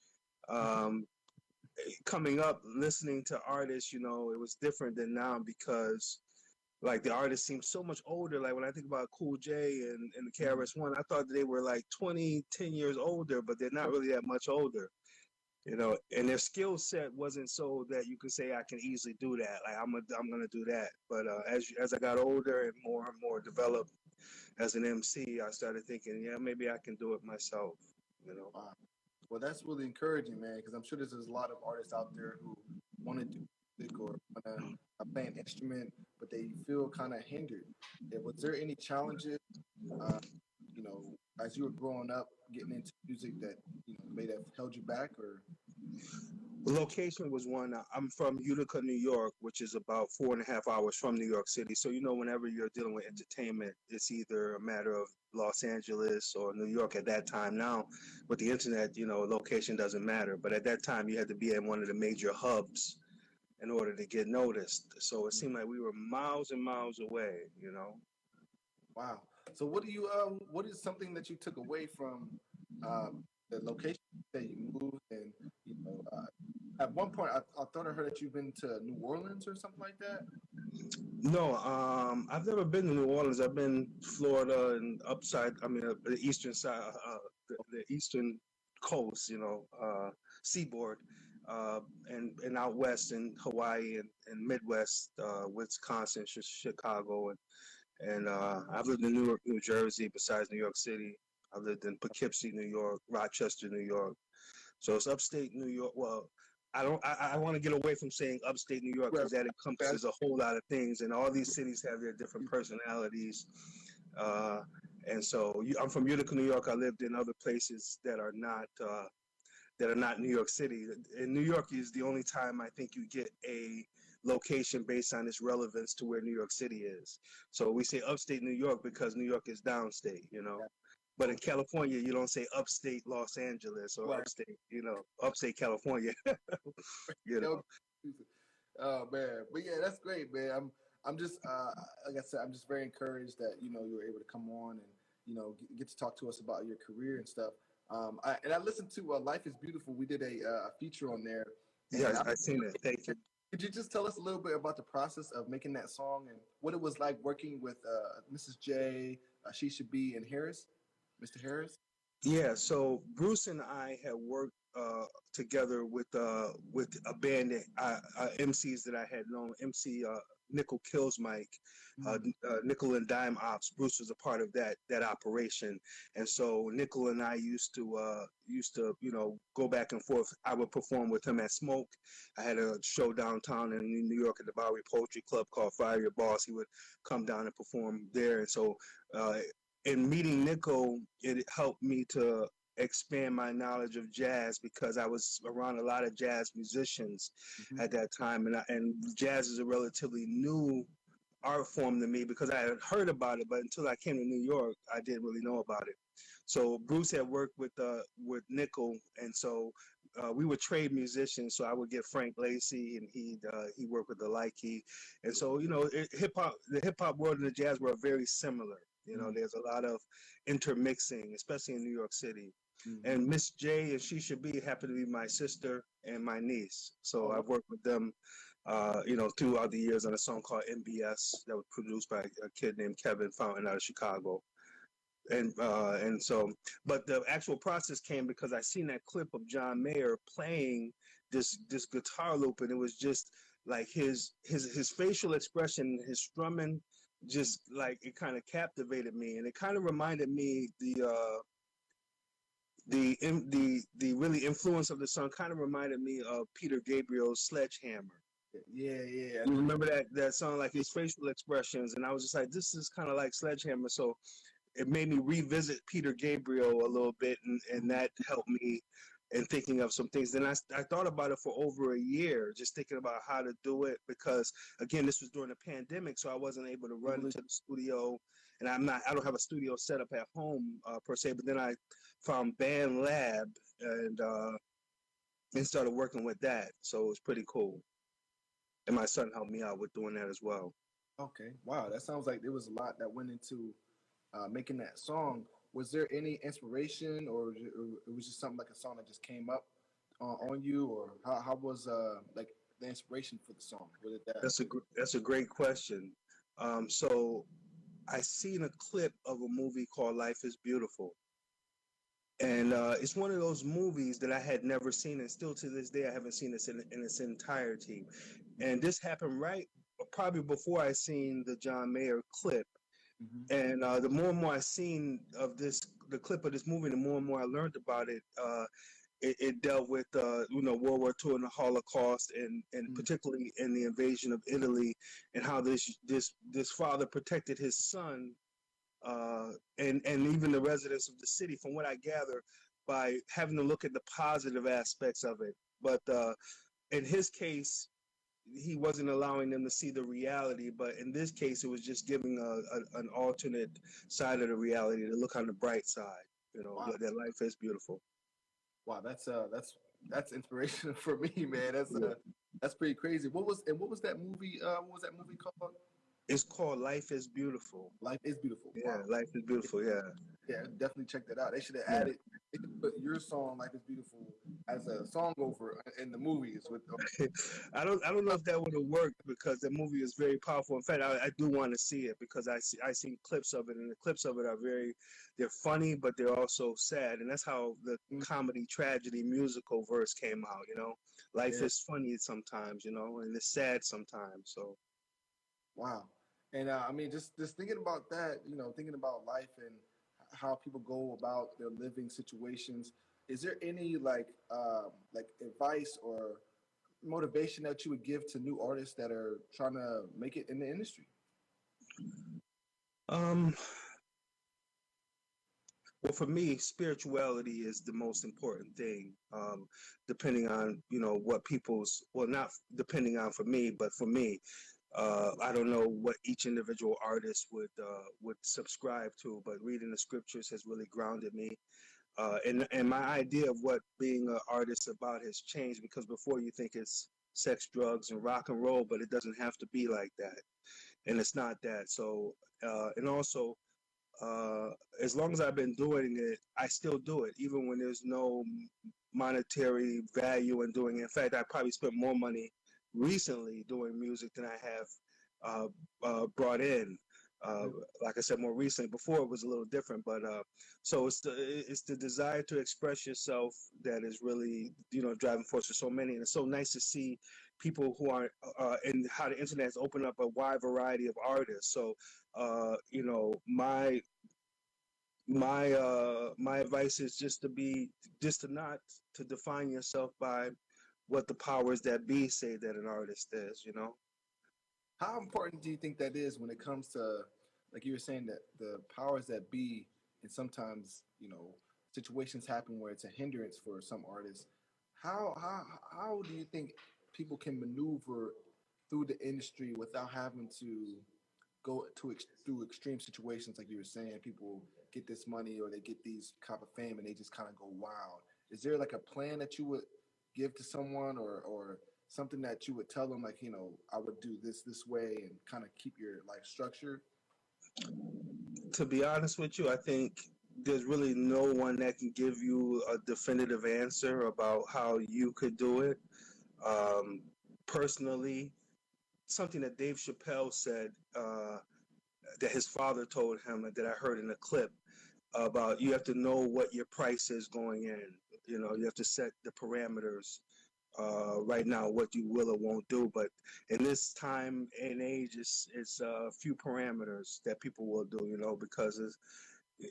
Coming up, listening to artists, it was different than now because, like, the artists seem so much older. Like, when I think about Cool J and the KRS-One, I thought they were like 10 years older, but they're not really that much older. And their skill set wasn't so that you could say I can easily do that. Like, I'm gonna do that. But as I got older and more developed as an MC, I started thinking, yeah, maybe I can do it myself. Wow. Well, that's really encouraging, man, because I'm sure there's a lot of artists out there who want to do music or want to play an instrument, but they feel kind of hindered. Was there any challenges, as you were growing up, getting into music that may have held you back, or? The location was one. I'm from Utica, New York, which is about 4.5 hours from New York City. So, whenever you're dealing with entertainment, it's either a matter of Los Angeles or New York at that time. Now, with the internet, location doesn't matter. But at that time, you had to be in one of the major hubs in order to get noticed. So it seemed like we were miles and miles away, Wow. So what is something that you took away from the location that you moved, and at one point I thought I heard that you've been to New Orleans or something like that? No, I've never been to New Orleans. I've been Florida and the eastern side, the eastern coast, seaboard, and out west in Hawaii and Midwest, Wisconsin, Chicago, and I've lived in Newark, New Jersey, besides New York City. I've lived in Poughkeepsie, New York, Rochester, New York. So it's upstate New York. Well, I want to get away from saying upstate New York because that encompasses a whole lot of things, and all these cities have their different personalities. And so I'm from Utica, New York. I lived in other places that are not that are not New York City. In New York is the only time I think you get a location based on its relevance to where New York City is. So we say upstate New York because New York is downstate, you know. But in California, you don't say upstate Los Angeles or Right. upstate, you know, upstate California. You know. Oh man, but yeah, that's great, man. I'm just like I said, I'm just very encouraged that you were able to come on and get to talk to us about your career and stuff. I listened to Life Is Beautiful. We did a feature on there. Yeah, I seen it. Thank you. Could you just tell us a little bit about the process of making that song and what it was like working with Mrs. J, Shisha B, and Harris, Mr. Harris? Yeah, so Bruce and I had worked together with a band that MCs that I had known. MC Nickel Kills Mike, Nickel and Dime Ops. Bruce was a part of that operation, and so Nickel and I used to go back and forth. I would perform with him at Smoke. I had a show downtown in New York at the Bowery Poetry Club called Fire Your Boss. He would come down and perform there, and so. In meeting Nickel, it helped me to expand my knowledge of jazz because I was around a lot of jazz musicians at that time, and jazz is a relatively new art form to me because I had heard about it, but until I came to New York, I didn't really know about it. So Bruce had worked with Nickel, and so we would trade musicians. So I would get Frank Lacey, and he worked with the Likey, and so the hip hop world and the jazz world are very similar. There's a lot of intermixing, especially in New York City. And Miss J and Shisha B happen to be my sister and my niece. So I've worked with them, throughout the years on a song called MBS that was produced by a kid named Kevin Fountain out of Chicago. And so, but the actual process came because I seen that clip of John Mayer playing this guitar loop, and it was just like his facial expression, his strumming, just like it kind of captivated me, and it kind of reminded me the really influence of the song kind of reminded me of Peter Gabriel's Sledgehammer. Yeah. You remember that song, like his facial expressions, and I was just like, this is kind of like Sledgehammer. So it made me revisit Peter Gabriel a little bit, and that helped me in thinking of some things. Then I thought about it for over a year, just thinking about how to do it, because again, this was during the pandemic, so I wasn't able to run to the studio, and I don't have a studio set up at home per se. But then I found Band Lab and started working with that, so it was pretty cool. And my son helped me out with doing that as well. Okay, wow, that sounds like there was a lot that went into making that song. Was there any inspiration, or it was just something like a song that just came up on you, or how was like the inspiration for the song? Was it that? That's a great question. So I seen a clip of a movie called Life Is Beautiful, and it's one of those movies that I had never seen, and still to this day I haven't seen this in its entirety. And this happened probably before I seen the John Mayer clip. And the more and more I seen of the clip of this movie, the more and more I learned about it. It dealt with World War II and the Holocaust, and particularly in the invasion of Italy, and how this father protected his son, and even the residents of the city, from what I gather, by having to look at the positive aspects of it. But in his case, he wasn't allowing them to see the reality, but in this case, it was just giving an alternate side of the reality, to look on the bright side. Wow. That life is beautiful. Wow, that's inspirational for me, man. That's pretty crazy. What was that movie? What was that movie called? It's called Life Is Beautiful. Life Is Beautiful. Yeah, wow. Life Is Beautiful. Yeah. Yeah, definitely check that out. They should have added. They could put your song "Life Is Beautiful" as a song over in the movies. I don't know if that would have worked, because the movie is very powerful. In fact, I do want to see it, because I seen clips of it, and the clips of it are they're funny, but they're also sad, and that's how the comedy tragedy musical verse came out. Life is funny sometimes, and it's sad sometimes. So, wow. And I mean, just thinking about that, thinking about life and how people go about their living situations. Is there any like advice or motivation that you would give to new artists that are trying to make it in the industry? Well, for me, spirituality is the most important thing. Depending on what people's, well, not depending on for me, but for me, I don't know what each individual artist would subscribe to, but reading the scriptures has really grounded me. And my idea of what being an artist about has changed, because before you think it's sex, drugs, and rock and roll, but it doesn't have to be like that, and it's not that. So, and also, uh, as long as I've been doing it, I still do it, even when there's no monetary value in doing it. In fact, I probably spent more money recently doing music than I have brought in. Uh, like I said, more recently. Before it was a little different, but so it's the desire to express yourself that is really driving force for so many, and it's so nice to see people who are and how the internet has opened up a wide variety of artists. So my advice is just to not to define yourself by what the powers that be say that an artist is. How important do you think that is when it comes to, like you were saying, that the powers that be, and sometimes situations happen where it's a hindrance for some artists. How do you think people can maneuver through the industry without having to go through extreme situations, like you were saying? People get this money or they get these kind of fame and they just kind of go wild. Is there like a plan that you would give to someone, or something that you would tell them, like, I would do this way and kind of keep your life structured? To be honest with you, I think there's really no one that can give you a definitive answer about how you could do it. Um, Personally, something that Dave Chappelle said, that his father told him, and that I heard in a clip, about you have to know what your price is going in. You have to set the parameters right now, what you will or won't do. But in this time and age, it's a few parameters that people will do, because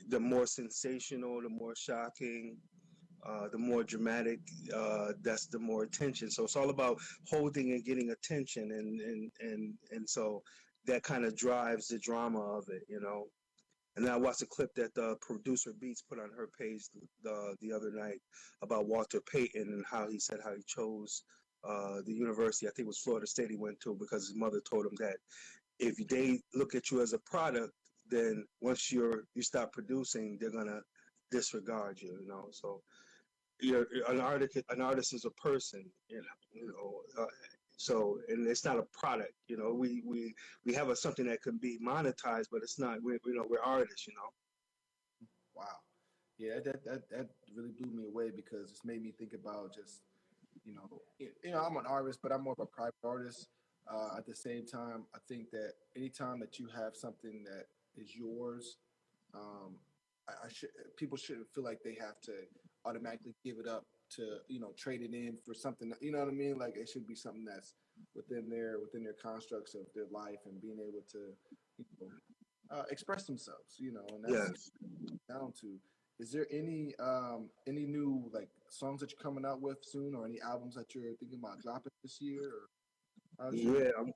the more sensational, the more shocking, the more dramatic, that's the more attention. So it's all about holding and getting attention, and so that kind of drives the drama of it. And then I watched a clip that producer Beats put on her page the other night about Walter Payton and how he said how he chose the university. I think it was Florida State he went to because his mother told him that if they look at you as a product, then once you stop producing, they're gonna disregard you. So an artist. An artist is a person. So, and it's not a product. We have something that can be monetized, but it's not. We're artists. Wow. Yeah, that really blew me away, because it's made me think about just, I'm an artist, but I'm more of a private artist. At the same time, I think that anytime that you have something that is yours, um, I should people shouldn't feel like they have to automatically give it up to trade it in for something. You know what I mean? Like, it should be something that's within their constructs of their life, and being able to you know express themselves. And that's Yes. down to. Is there any new, like, songs that you're coming out with soon, or any albums that you're thinking about dropping this year? Or how's your Yeah.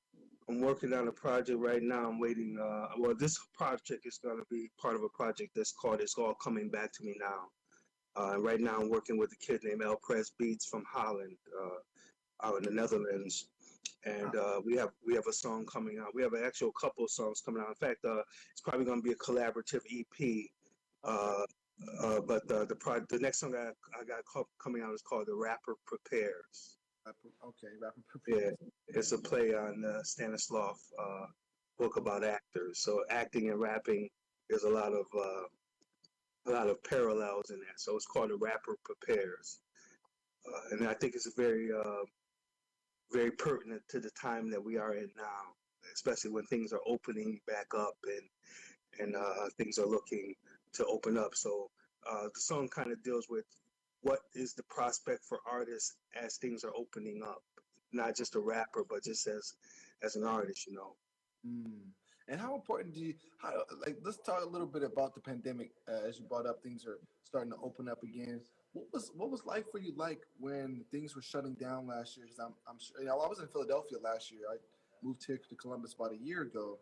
I'm working on a project right now. I'm waiting. Well, this project is going to be part of a project that's called "It's All Coming Back to Me Now." Right now, I'm working with a kid named El Press Beats from Holland, out in the Netherlands, and we have a song coming out. We have an actual couple of songs coming out. In fact, it's probably going to be a collaborative EP. Uh, but the next song I got coming out is called "The Rapper Prepares." rapper Yeah, prepared? it's a play on Stanislav book about actors. So acting and rapping, there's a lot of parallels in that. So it's called "The Rapper Prepares," and I think it's very pertinent to the time that we are in now, especially when things are opening back up, and things are looking to open up. So the song kind of deals with what is the prospect for artists as things are opening up, not just a rapper, but just as an artist. Mm. And how important do you how like let's talk a little bit about the pandemic, as you brought up, things are starting to open up again. What was life for you like when things were shutting down last year? Because I'm sure, I was in Philadelphia last year. I moved here to Columbus about a year ago,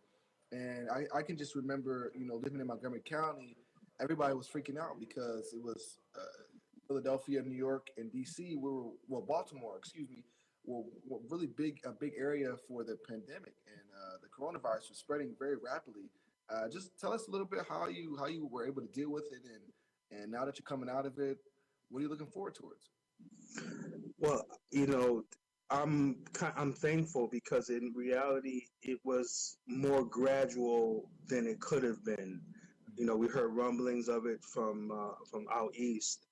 and I can just remember living in Montgomery County, everybody was freaking out because it was Philadelphia, New York, and DC. Baltimore, excuse me, were really a big area for the pandemic, and the coronavirus was spreading very rapidly. Just tell us a little bit how you were able to deal with it, and now that you're coming out of it, what are you looking forward towards? Well, I'm thankful because in reality it was more gradual than it could have been. We heard rumblings of it from out east,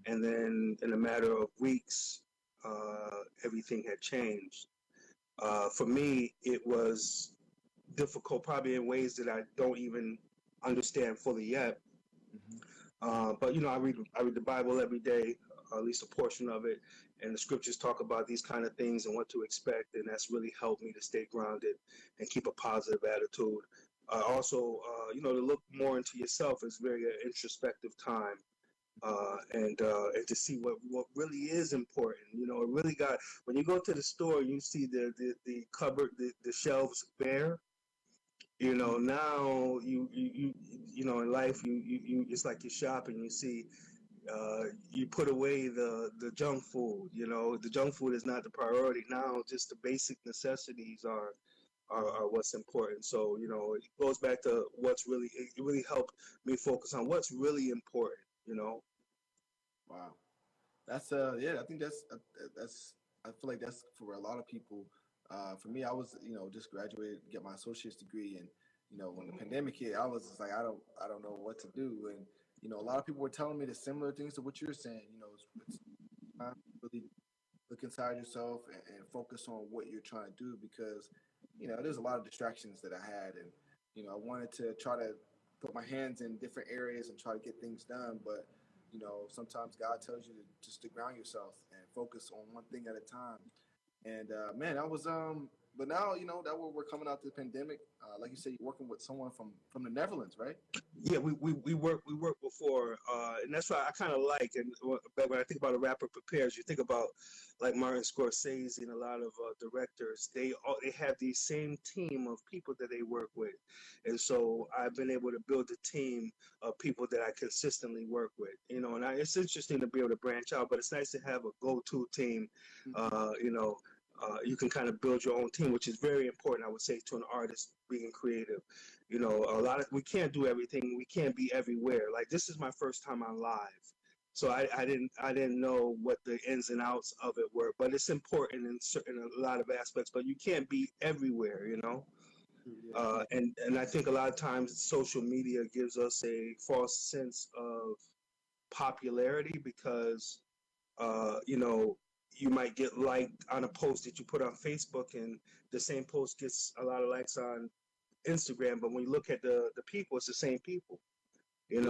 and then in a matter of weeks, everything had changed. For me, it was difficult, probably in ways that I don't even understand fully yet. But I read the Bible every day, at least a portion of it, and the scriptures talk about these kind of things and what to expect, and that's really helped me to stay grounded and keep a positive attitude. Also, to look more into yourself is very introspective time, and to see what really is important. It really got when you go to the store, you see the cupboard, the shelves bare. Now in life you it's like you shop and you see you put away the junk food. The junk food is not the priority now. Just the basic necessities are what's important. So it goes back to it really helped me focus on what's really important. Wow, that's I think that's I feel like that's for a lot of people. For me, I was just graduated, get my associate's degree, and when the pandemic hit, I was just like I don't know what to do, and a lot of people were telling me the similar things to what you're saying. It's time to really look inside yourself and focus on what you're trying to do because there's a lot of distractions that I had, and I wanted to try to put my hands in different areas and try to get things done, but sometimes God tells you to ground yourself and focus on one thing at a time. And man, I was but now that we're coming out to the pandemic, like you said, you're working with someone from the Netherlands, right? Yeah, we worked before, and that's why I kind of like. And when I think about a rapper prepares, you think about like Martin Scorsese and a lot of directors. They have the same team of people that they work with, and so I've been able to build a team of people that I consistently work with. And it's interesting to be able to branch out, but it's nice to have a go-to team. You can kind of build your own team, which is very important, I would say, to an artist being creative. We can't do everything. We can't be everywhere. Like this is my first time on live, so I didn't know what the ins and outs of it were. But it's important in a lot of aspects. But you can't be everywhere. And I think a lot of times social media gives us a false sense of popularity because you might get liked on a post that you put on Facebook, and the same post gets a lot of likes on Instagram. But when you look at the people, it's the same people. That's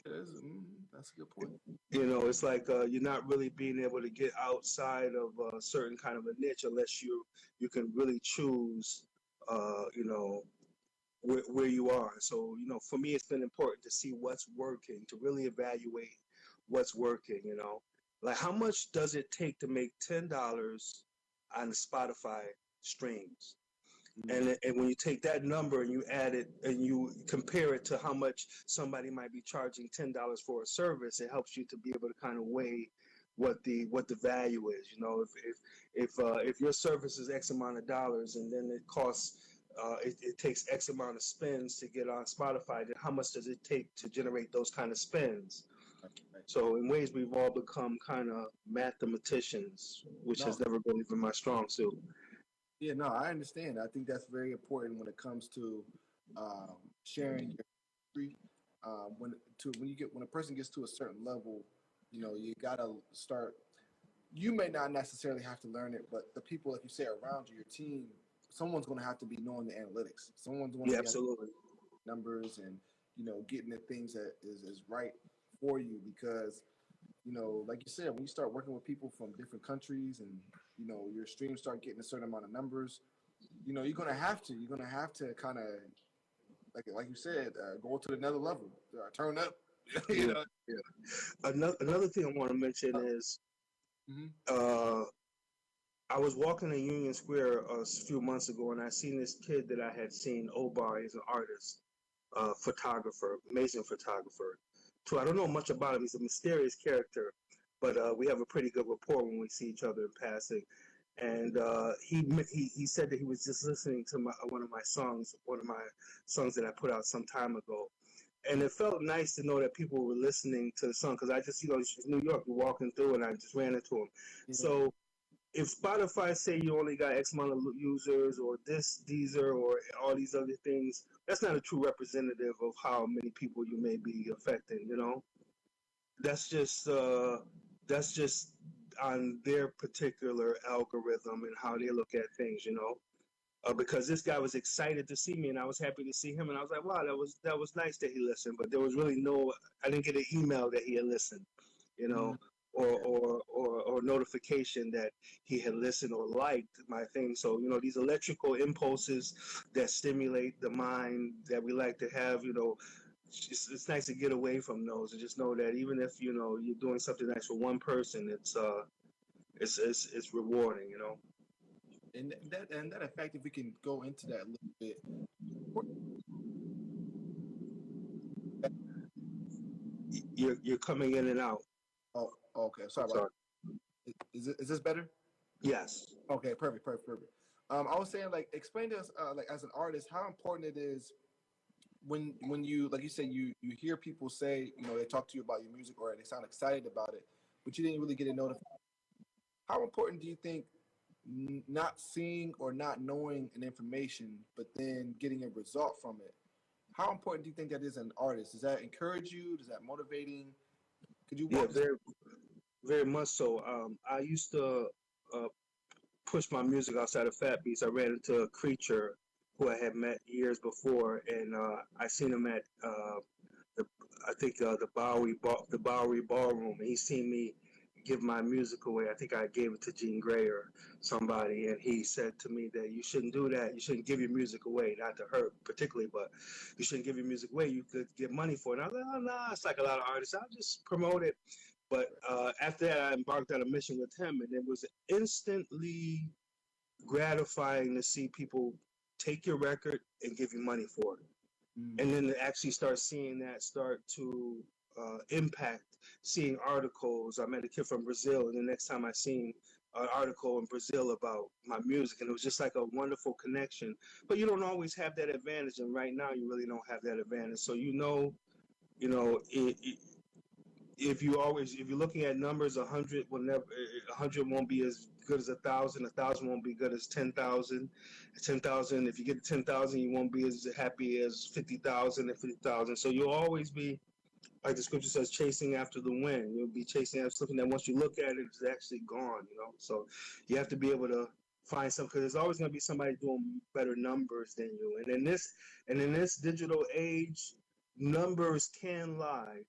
a good point. It's like you're not really being able to get outside of a certain kind of a niche unless you can really choose, where you are. So for me, it's been important to see what's working, to really evaluate what's working. Like how much does it take to make $10 on Spotify streams? And when you take that number and you add it and you compare it to how much somebody might be charging $10 for a service, it helps you to be able to kind of weigh what the value is. If your service is X amount of dollars and then it costs it takes X amount of spins to get on Spotify, then how much does it take to generate those kind of spins? So in ways we've all become kind of mathematicians, which has never really been my strong suit. Yeah, no, I understand. I think that's very important when it comes to sharing your history. When a person gets to a certain level, you gotta start. You may not necessarily have to learn it, but the people, like you say, around you, your team, someone's going to have to be knowing the analytics. Someone's going to be absolutely numbers and getting the things that is right for you because like you said, when you start working with people from different countries and your streams start getting a certain amount of numbers, you're gonna have to kind of like you said, go to another level, turn up. Yeah. Another thing I want to mention is I was walking in Union Square a few months ago and I seen this kid that I had seen, Obar. He's an artist, photographer, amazing photographer. Too, I don't know much about him. He's a mysterious character, but we have a pretty good rapport when we see each other in passing. And he said that he was just listening to one of my songs that I put out some time ago, and it felt nice to know that people were listening to the song because I just it's New York, you're walking through, and I just ran into him. Yeah. So if Spotify say you only got X amount of users or this Deezer or all these other things, that's not a true representative of how many people you may be affecting. You know, that's just on their particular algorithm and how they look at things. You know. Because this guy was excited to see me, and I was happy to see him, and I was like, "Wow, that was nice that he listened." But there was really I didn't get an email that he had listened, you know, or notification that he had listened or liked my thing. So these electrical impulses that stimulate the mind that we like to have, it's nice to get away from those and just know that even if you're doing something nice for one person, it's rewarding, And that effect, if we can go into that a little bit. You're coming in and out. Oh, okay. Sorry. Is this better? Yes. Okay. Perfect. I was saying, like, explain to us, like, as an artist, how important it is when you, like you say, you hear people say, they talk to you about your music or they sound excited about it, but you didn't really get a notification. How important do you think not seeing or not knowing an information, but then getting a result from it? How important do you think that is as an artist? Does that encourage you? Does that motivating? Could you? Yeah, very, very much so. I used to push my music outside of Fat Beats. I ran into a creature who I had met years before, and I seen him at the Bowery Ballroom, and he seen me give my music away. I think I gave it to Jean Grey or somebody, and he said to me that you shouldn't do that. You shouldn't give your music away, not to her particularly, but you shouldn't give your music away. You could get money for it. And I was like, oh, no, it's like a lot of artists. I'll just promote it. But after that, I embarked on a mission with him, and it was instantly gratifying to see people take your record and give you money for it. And then to actually start seeing that start to impact, seeing articles. I met a kid from Brazil, and the next time I seen an article in Brazil about my music, and it was just like a wonderful connection. But you don't always have that advantage, and right now you really don't have that advantage. So if you're looking at numbers, 100 won't be as good as 1,000. 1,000 won't be good as 10,000. 10,000, if you get 10,000, you won't be as happy as 50,000 and 50,000. So you'll always be, like the scripture says, chasing after the wind. You'll be chasing after something that once you look at it, it's actually gone. So you have to be able to find something, because there's always going to be somebody doing better numbers than you. And in this digital age, numbers can lie.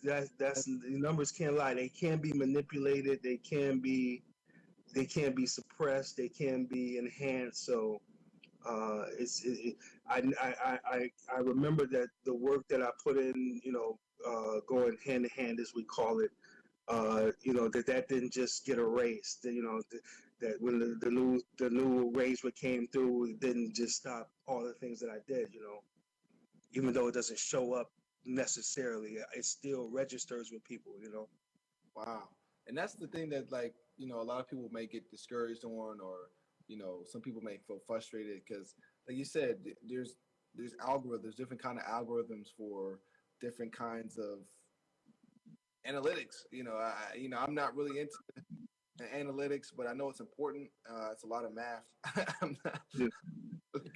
That's numbers can't lie. They can be manipulated. They can be suppressed. They can be enhanced. So I remember that the work that I put in, going hand in hand, as we call it, that didn't just get erased. That when the new rays came through, it didn't just stop all the things that I did. Even though it doesn't show up necessarily, it still registers with people. Wow. And that's the thing that, like, a lot of people may get discouraged on, or some people may feel frustrated because, like you said, there's algorithms, different kind of algorithms for different kinds of analytics. I'm not really into analytics, but I know it's important. It's a lot of math. I'm not really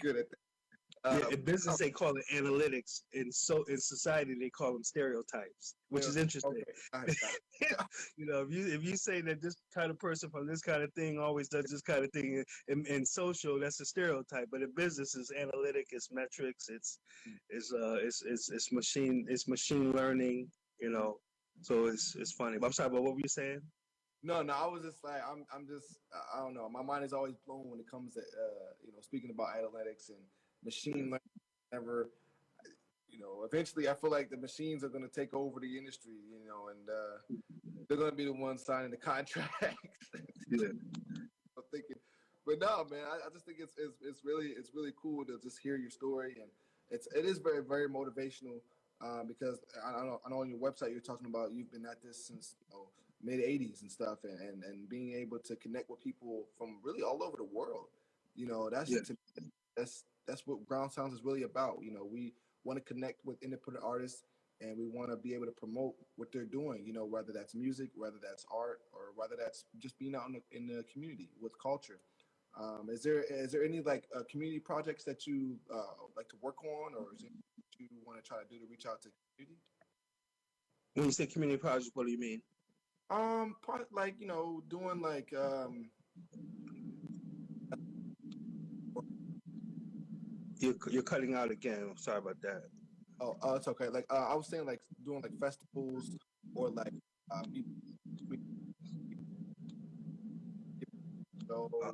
good at that. In business, they call it analytics. In society, they call them stereotypes, which is interesting. Okay. If you say that this kind of person from this kind of thing always does this kind of thing in social, that's a stereotype. But in business, it's analytic, it's metrics, it's machine learning. So it's funny. But I'm sorry, but what were you saying? No, I was just like, I'm just, I don't know. My mind is always blown when it comes to, speaking about analytics and machine learning. Eventually I feel like the machines are going to take over the industry, and they're going to be the ones signing the contracts. Yeah. I'm thinking, but no, man, I just think it's really cool to just hear your story, it is very very motivational because I know on your website you're talking about you've been at this since mid '80s and stuff, and being able to connect with people from really all over the world. That's Yeah. that's what Ground Sounds is really about. We want to connect with independent artists, and we want to be able to promote what they're doing. Whether that's music, whether that's art, or whether that's just being out in the community with culture. Is there any like community projects that you like to work on, or is it you want to try to do to reach out to the community? When you say community project, what do you mean? Like doing like You're cutting out again. I'm sorry about that. it's okay. Like I was saying, like doing like festivals or like people. So Uh,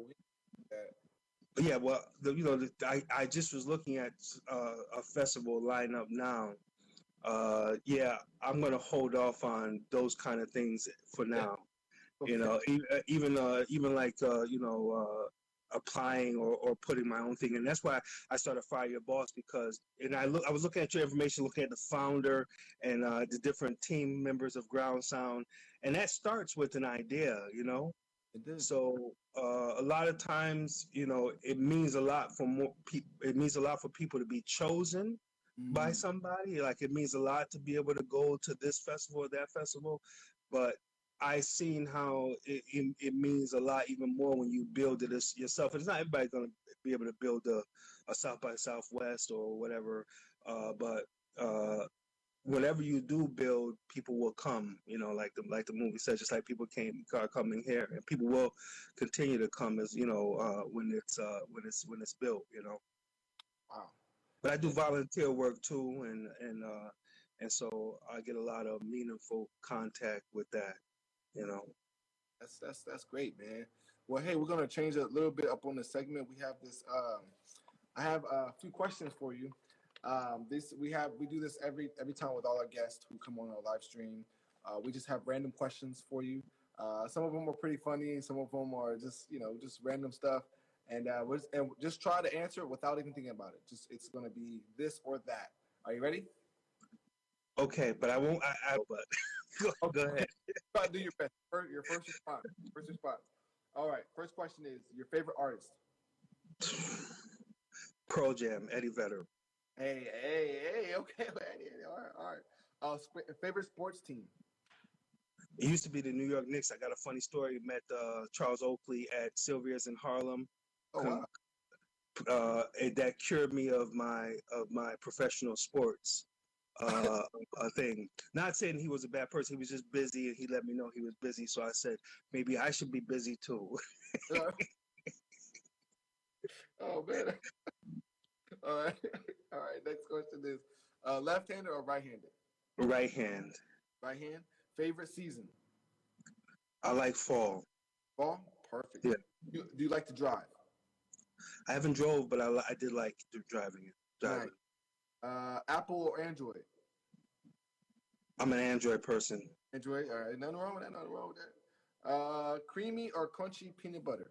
that. yeah, well, I just was looking at a festival lineup now. Yeah, I'm gonna hold off on those kind of things for Yeah. now. Okay. Even like applying or putting my own thing in. That's why I started Fire Your Boss, because I was looking at your information, looking at the founder and the different team members of Ground Sound, and that starts with an idea. It did. So a lot of times, it means a lot for more people. It means a lot for people to be chosen by Mm, somebody. Like, it means a lot to be able to go to this festival or that festival. But I seen how it means a lot even more when you build it yourself. It's not everybody going to be able to build a South by Southwest or whatever. But whatever you do build, people will come. Like the movie says, just like people are coming here, and people will continue to come as when it's built. wow. But I do volunteer work too, and so I get a lot of meaningful contact with that. You know. That's great, man. Well, hey, we're gonna change a little bit up on the segment. We have this. I have a few questions for you. We do this every time with all our guests who come on our live stream. We just have random questions for you. Some of them are pretty funny. Some of them are just random stuff. And just try to answer it without even thinking about it. Just it's gonna be this or that. Are you ready? Okay, but I won't. But go ahead. Try to do your best. Your first response. First response. All right. First question is your favorite artist. Pro Jam, Eddie Vedder. Hey. Okay. All right. All right. Favorite sports team. It used to be the New York Knicks. I got a funny story. Met Charles Oakley at Sylvia's in Harlem. Oh wow. That cured me of my professional sports thing. Not saying he was a bad person. He was just busy, and he let me know he was busy. So I said maybe I should be busy too. Oh man. All right. All right. Next question is left-handed or right-handed? Right hand. Right hand. Favorite season? I like fall. Fall. Perfect. Yeah. Do you like to drive? I haven't drove, but I did like driving. Nice. Apple or Android? I'm an Android person. Android. All right. Nothing wrong with that. Nothing wrong with that. Creamy or crunchy peanut butter?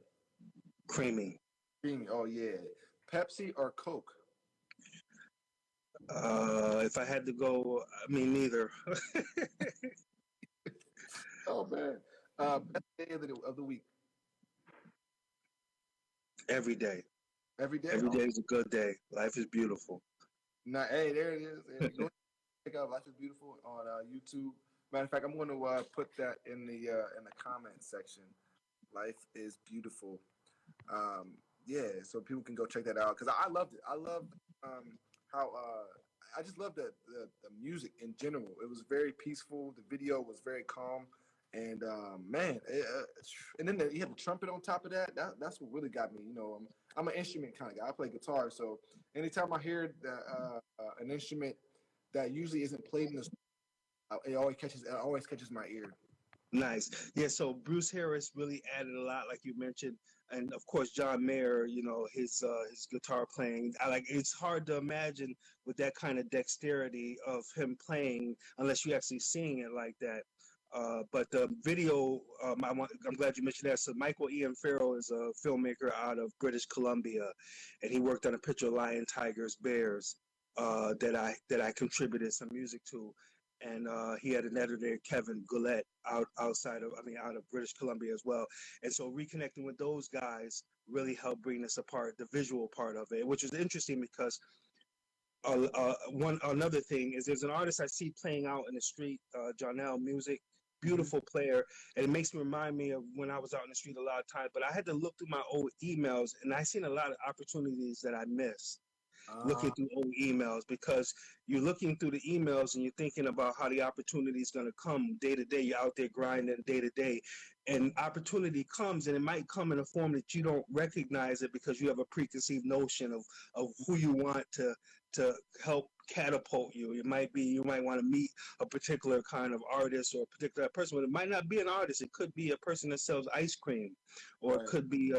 Creamy. Creamy. Oh yeah. Pepsi or Coke? If I had to go, I mean, neither. Oh man. Best day of the week? Every day. Every day. Every day is a good day. Life is beautiful. Now, hey, there it is. And go check out "Life Is Beautiful" on YouTube. Matter of fact, I'm going to put that in the comment section. Life is beautiful. Yeah, so people can go check that out because I loved it. I loved how I just loved the music in general. It was very peaceful. The video was very calm, and man, and then you had the trumpet on top of that. That's what really got me. I'm an instrument kind of guy. I play guitar, so anytime I hear an instrument that usually isn't played in the it always catches my ear. Nice. Yeah, so Bruce Harris really added a lot, like you mentioned. And of course, John Mayer, his guitar playing. It's hard to imagine with that kind of dexterity of him playing, unless you're actually seeing it like that. But the video, I'm glad you mentioned that. So Michael Ian Farrell is a filmmaker out of British Columbia, and he worked on a picture of Lion, Tigers, Bears. that I contributed some music to, and he had an editor, Kevin Goulet, out of British Columbia as well. And so reconnecting with those guys really helped bring this apart, the visual part of it, which is interesting because another thing is there's an artist I see playing out in the street, Jonell Music, beautiful player, and it makes me remind me of when I was out in the street a lot of times. But I had to look through my old emails, and I seen a lot of opportunities that I missed. Looking through old emails, because you're looking through the emails and you're thinking about how the opportunity is going to come day to day. You're out there grinding day to day, and opportunity comes, and it might come in a form that you don't recognize it because you have a preconceived notion of who you want to help catapult you. You might want to meet a particular kind of artist or a particular person, but it might not be an artist. It could be a person that sells ice cream, or it could be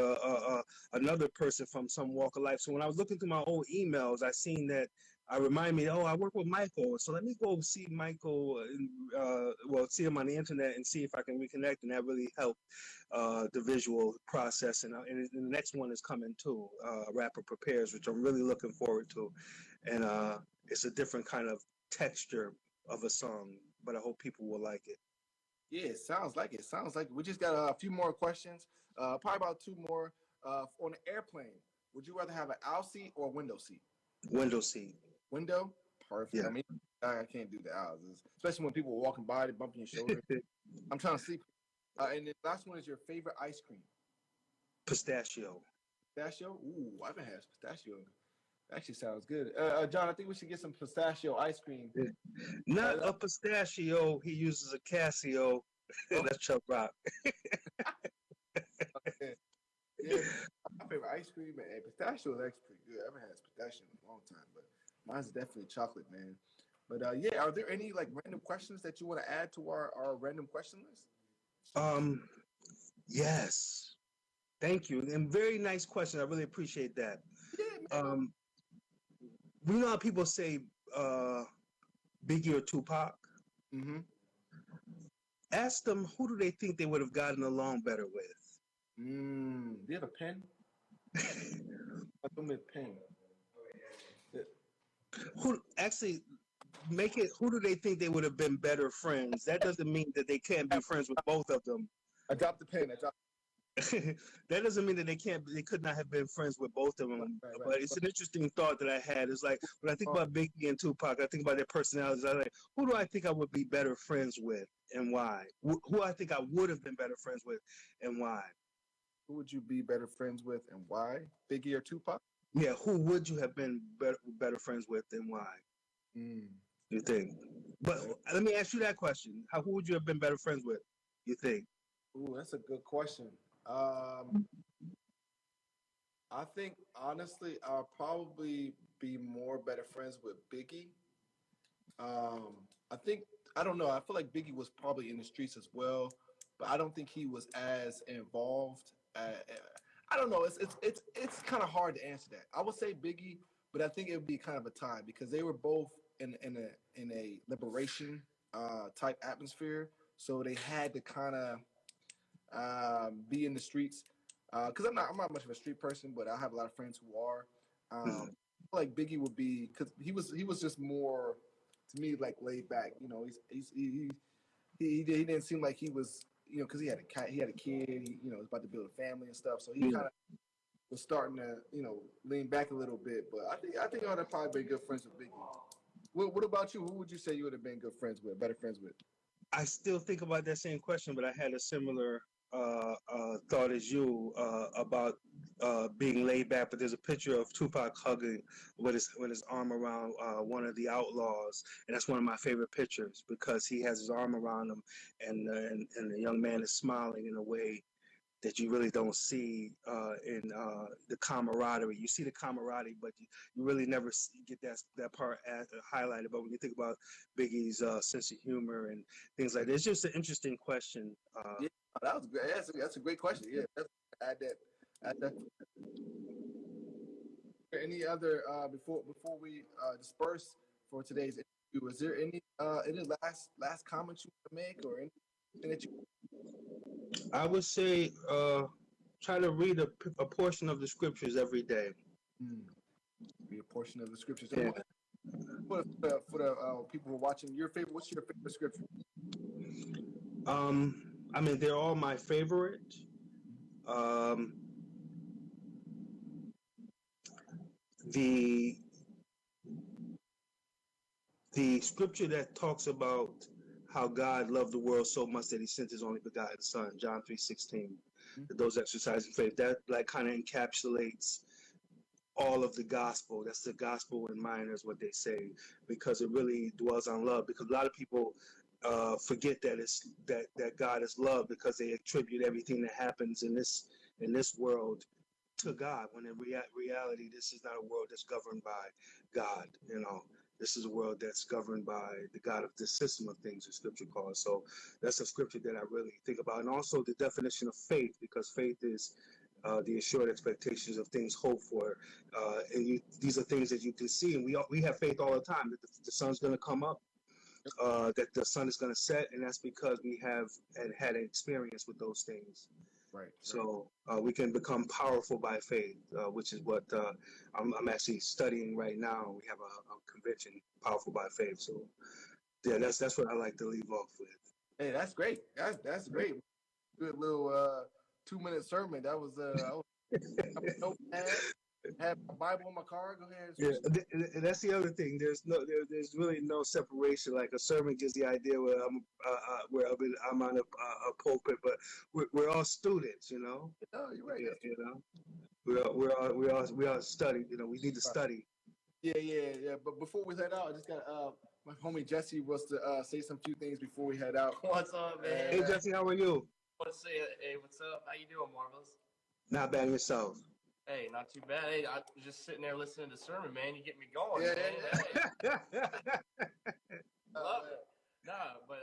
another person from some walk of life. So when I was looking through my old emails, I seen that. I remind me, I work with Michael, so let me go see Michael, see him on the internet and see if I can reconnect, and that really helped the visual process. And the next one is coming too, Rapper Prepares, which I'm really looking forward to, and it's a different kind of texture of a song, but I hope people will like it. Yeah, it sounds like it. Sounds like it. We just got a few more questions, probably about two more. On an airplane, would you rather have an aisle seat or a window seat? Window seat. Window? Perfect. Yeah. I mean, I can't do the aisles, especially when people are walking by, they bumping your shoulder. I'm trying to sleep. And the last one is your favorite ice cream. Pistachio. Pistachio? Ooh, I haven't had pistachio. Actually sounds good. John, I think we should get some pistachio ice cream. Not a pistachio. He uses a Casio. That's Chuck Rock. Yeah, my favorite ice cream, and pistachio is actually pretty good. I haven't had pistachio in a long time, but mine's definitely chocolate, man. But yeah, are there any like random questions that you want to add to our random question list? Yes. Thank you. And very nice question. I really appreciate that. Yeah, we know how people say Biggie or Tupac. Mm-hmm. Ask them, who do they think they would have gotten along better with? Do you have a pen? I don't have a pen. Who actually make it? Who do they think they would have been better friends? That doesn't mean that they can't be friends with both of them. I dropped the pen. That doesn't mean that they could not have been friends with both of them. Right. But it's an interesting thought that I had. It's like when I think about Biggie and Tupac, I think about their personalities. I'm like, who do I think I would be better friends with, and why? Who I think I would have been better friends with, and why? Who would you be better friends with, and why? Biggie or Tupac? Yeah, who would you have been better friends with, and why? You think? But let me ask you that question: who would you have been better friends with? You think? Ooh, that's a good question. I think honestly, I'll probably be more better friends with Biggie. I don't know. I feel like Biggie was probably in the streets as well, but I don't think he was as involved. I don't know. It's kind of hard to answer that. I would say Biggie, but I think it would be kind of a tie because they were both in a liberation type atmosphere, so they had to kind of be in the streets. Because I'm not much of a street person, but I have a lot of friends who are. I feel like Biggie would be, because he was just more, to me, like laid back. You know, he didn't seem like he was, you know, because he had a kid, he was about to build a family and stuff. So he kind of was starting to, lean back a little bit. But I think I would have probably been good friends with Biggie. What about you? Who would you say you would have been better friends with? I still think about that same question, but I had a similar thought as you about being laid back. But there's a picture of Tupac hugging with his arm around one of the outlaws, and that's one of my favorite pictures because he has his arm around him, and the young man is smiling in a way that you really don't see in the camaraderie. You see the camaraderie, but you really never get that part highlighted. But when you think about Biggie's sense of humor and things like that, it's just an interesting question. Yeah, that was great. That's a great question. Yeah, add that. Any other before we disperse for today's interview? Is there any last comments you want to make or anything that you? I would say try to read a portion of the scriptures every day. Read a portion of the scriptures. Yeah. For the people who are watching, what's your favorite scripture? I mean, they're all my favorite. Um, the the scripture that talks about how God loved the world so much that He sent His only begotten Son, John 3:16. Those exercising faith, that like kind of encapsulates all of the gospel. That's the gospel in mind, is what they say, because it really dwells on love. Because a lot of people forget that that God is love, because they attribute everything that happens in this world to God, when in reality, this is not a world that's governed by God. This is a world that's governed by the God of this system of things, as Scripture calls. So that's a scripture that I really think about, and also the definition of faith, because faith is the assured expectations of things hoped for, and these are things that you can see, and we have faith all the time that the sun's going to come up, that the sun is going to set, and that's because we have had an experience with those things. Right. So we can become powerful by faith, which is what I'm actually studying right now. We have a convention, Powerful by Faith. So yeah, that's what I like to leave off with. Hey, that's great. That's great. Good little 2-minute sermon. That was have my Bible in my car. Go ahead. Yeah, that's the other thing. There's really no separation. Like a sermon gives the idea where I'm on a pulpit, but we're all students, Oh, you're right. We all study. We need to study. Yeah. But before we head out, I just got my homie Jesse wants to say some few things before we head out. What's up, man? Hey Jesse, how are you? Let's see. Hey, what's up? How you doing, Marvelous? Not bad, yourself. Hey, not too bad. Hey, I was just sitting there listening to the sermon, man. You get me going, Yeah. man. Hey. Love it. Nah, but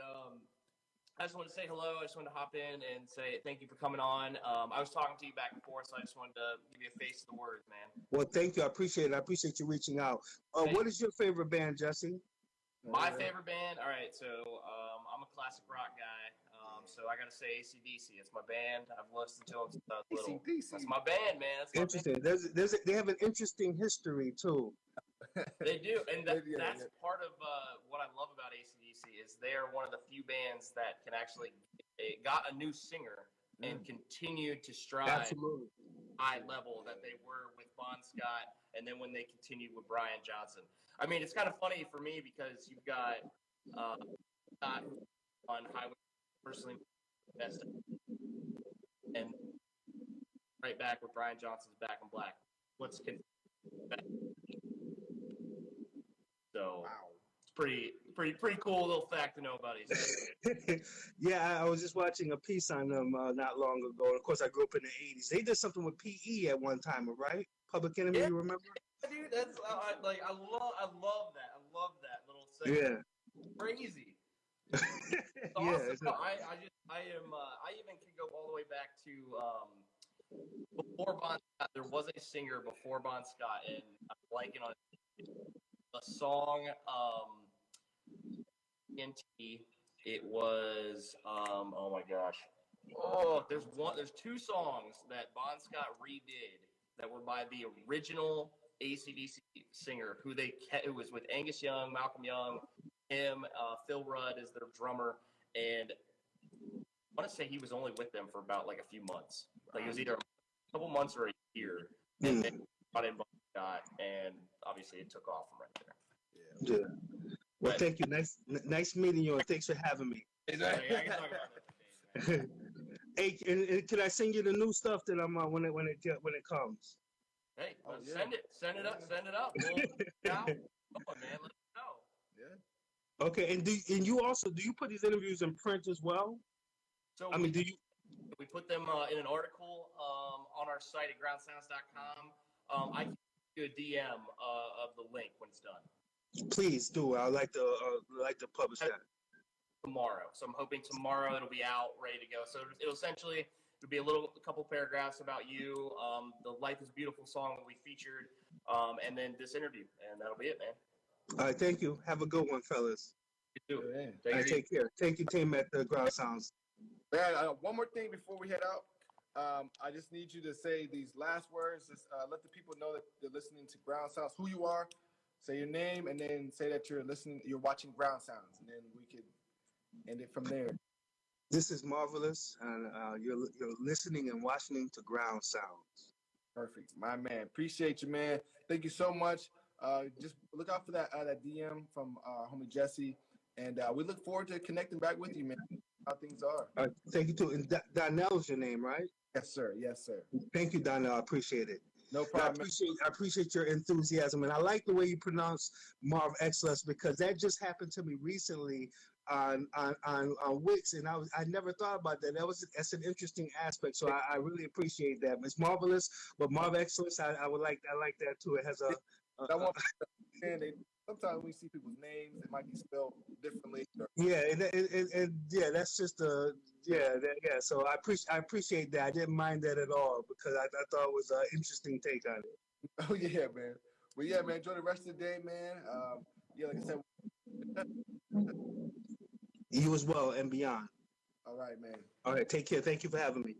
I just wanted to say hello. I just wanted to hop in and say thank you for coming on. I was talking to you back and forth, so I just wanted to give you a face to the words, man. Well, thank you. I appreciate it. I appreciate you reaching out. What is your favorite band, Jesse? My favorite band? All right, so I'm a classic rock guy. So I got to say AC/DC. It's my band. I've listened to them since I was little. That's my band, man. That's my interesting. band. They have an interesting history, too. They do, and that's part of what I love about AC/DC is they're one of the few bands that can actually got a new singer and continue to strive high level that they were with Bon Scott, and then when they continued with Brian Johnson. I mean, it's kind of funny for me because you've got Scott on Highway personally best, and right back with Brian Johnson's Back in Black. Let's continue. So it's pretty cool little fact to know about AC. Yeah, I was just watching a piece on them not long ago. Of course, I grew up in the '80s. They did something with PE at one time, right? Public Enemy, you remember? Yeah, dude, that's I love that. I love that little segment. Yeah, crazy. Awesome. I even could go all the way back to before Bon Scott. There was a singer before Bon Scott, and I'm blanking on the song. It was oh my gosh. Oh, there's two songs that Bon Scott redid that were by the original AC/DC singer, who was with Angus Young, Malcolm Young, him, Phil Rudd is their drummer, and I want to say he was only with them for about like a few months. Like it was either a couple months or a year, and then got in Bon Scott, and obviously it took off from right there. Yeah. Well, thank you. Nice meeting you, and thanks for having me. Exactly. I can talk about that. Hey, and can I send you the new stuff that I'm on when it comes? Hey, send it up. We'll out. Come on, man, let us know. Yeah. Okay, and do you put these interviews in print as well? So I mean, do you? We put them in an article on our site at groundsounds.com. I can do a DM of the link when it's done. Please do. I'd like to publish that tomorrow. So I'm hoping tomorrow it'll be out, ready to go. So it'll be a couple paragraphs about you, the Life is Beautiful song that we featured, and then this interview, and that'll be it, man. All right, thank you. Have a good one, fellas. You too. Yeah. Take care. Thank you, team at the Groundsounds. One more thing before we head out. I just need you to say these last words. Just let the people know that they're listening to Groundsounds, who you are. Say your name and then say that you're listening. You're watching Ground Sounds, and then we could end it from there. This is Marvelous, and you're listening and watching to Ground Sounds. Perfect, my man. Appreciate you, man. Thank you so much. Just look out for that DM from homie Jesse, and we look forward to connecting back with you, man. How things are. Thank you too. And Donnell's your name, right? Yes, sir. Yes, sir. Thank you, Donnell. I appreciate it. No problem. I appreciate your enthusiasm, and I like the way you pronounce Marv Excellence because that just happened to me recently on Wix, and I never thought about that. That's an interesting aspect, so I really appreciate that. It's Marvelous, but Marv Excellence, I like that too. It has sometimes we see people's names; it might be spelled differently. Yeah, yeah, that's just yeah. So I appreciate that. I didn't mind that at all because I thought it was an interesting take on it. Oh yeah, man. Well, yeah, man. Enjoy the rest of the day, man. Yeah, like I said. You as well and beyond. All right, man. All right, take care. Thank you for having me.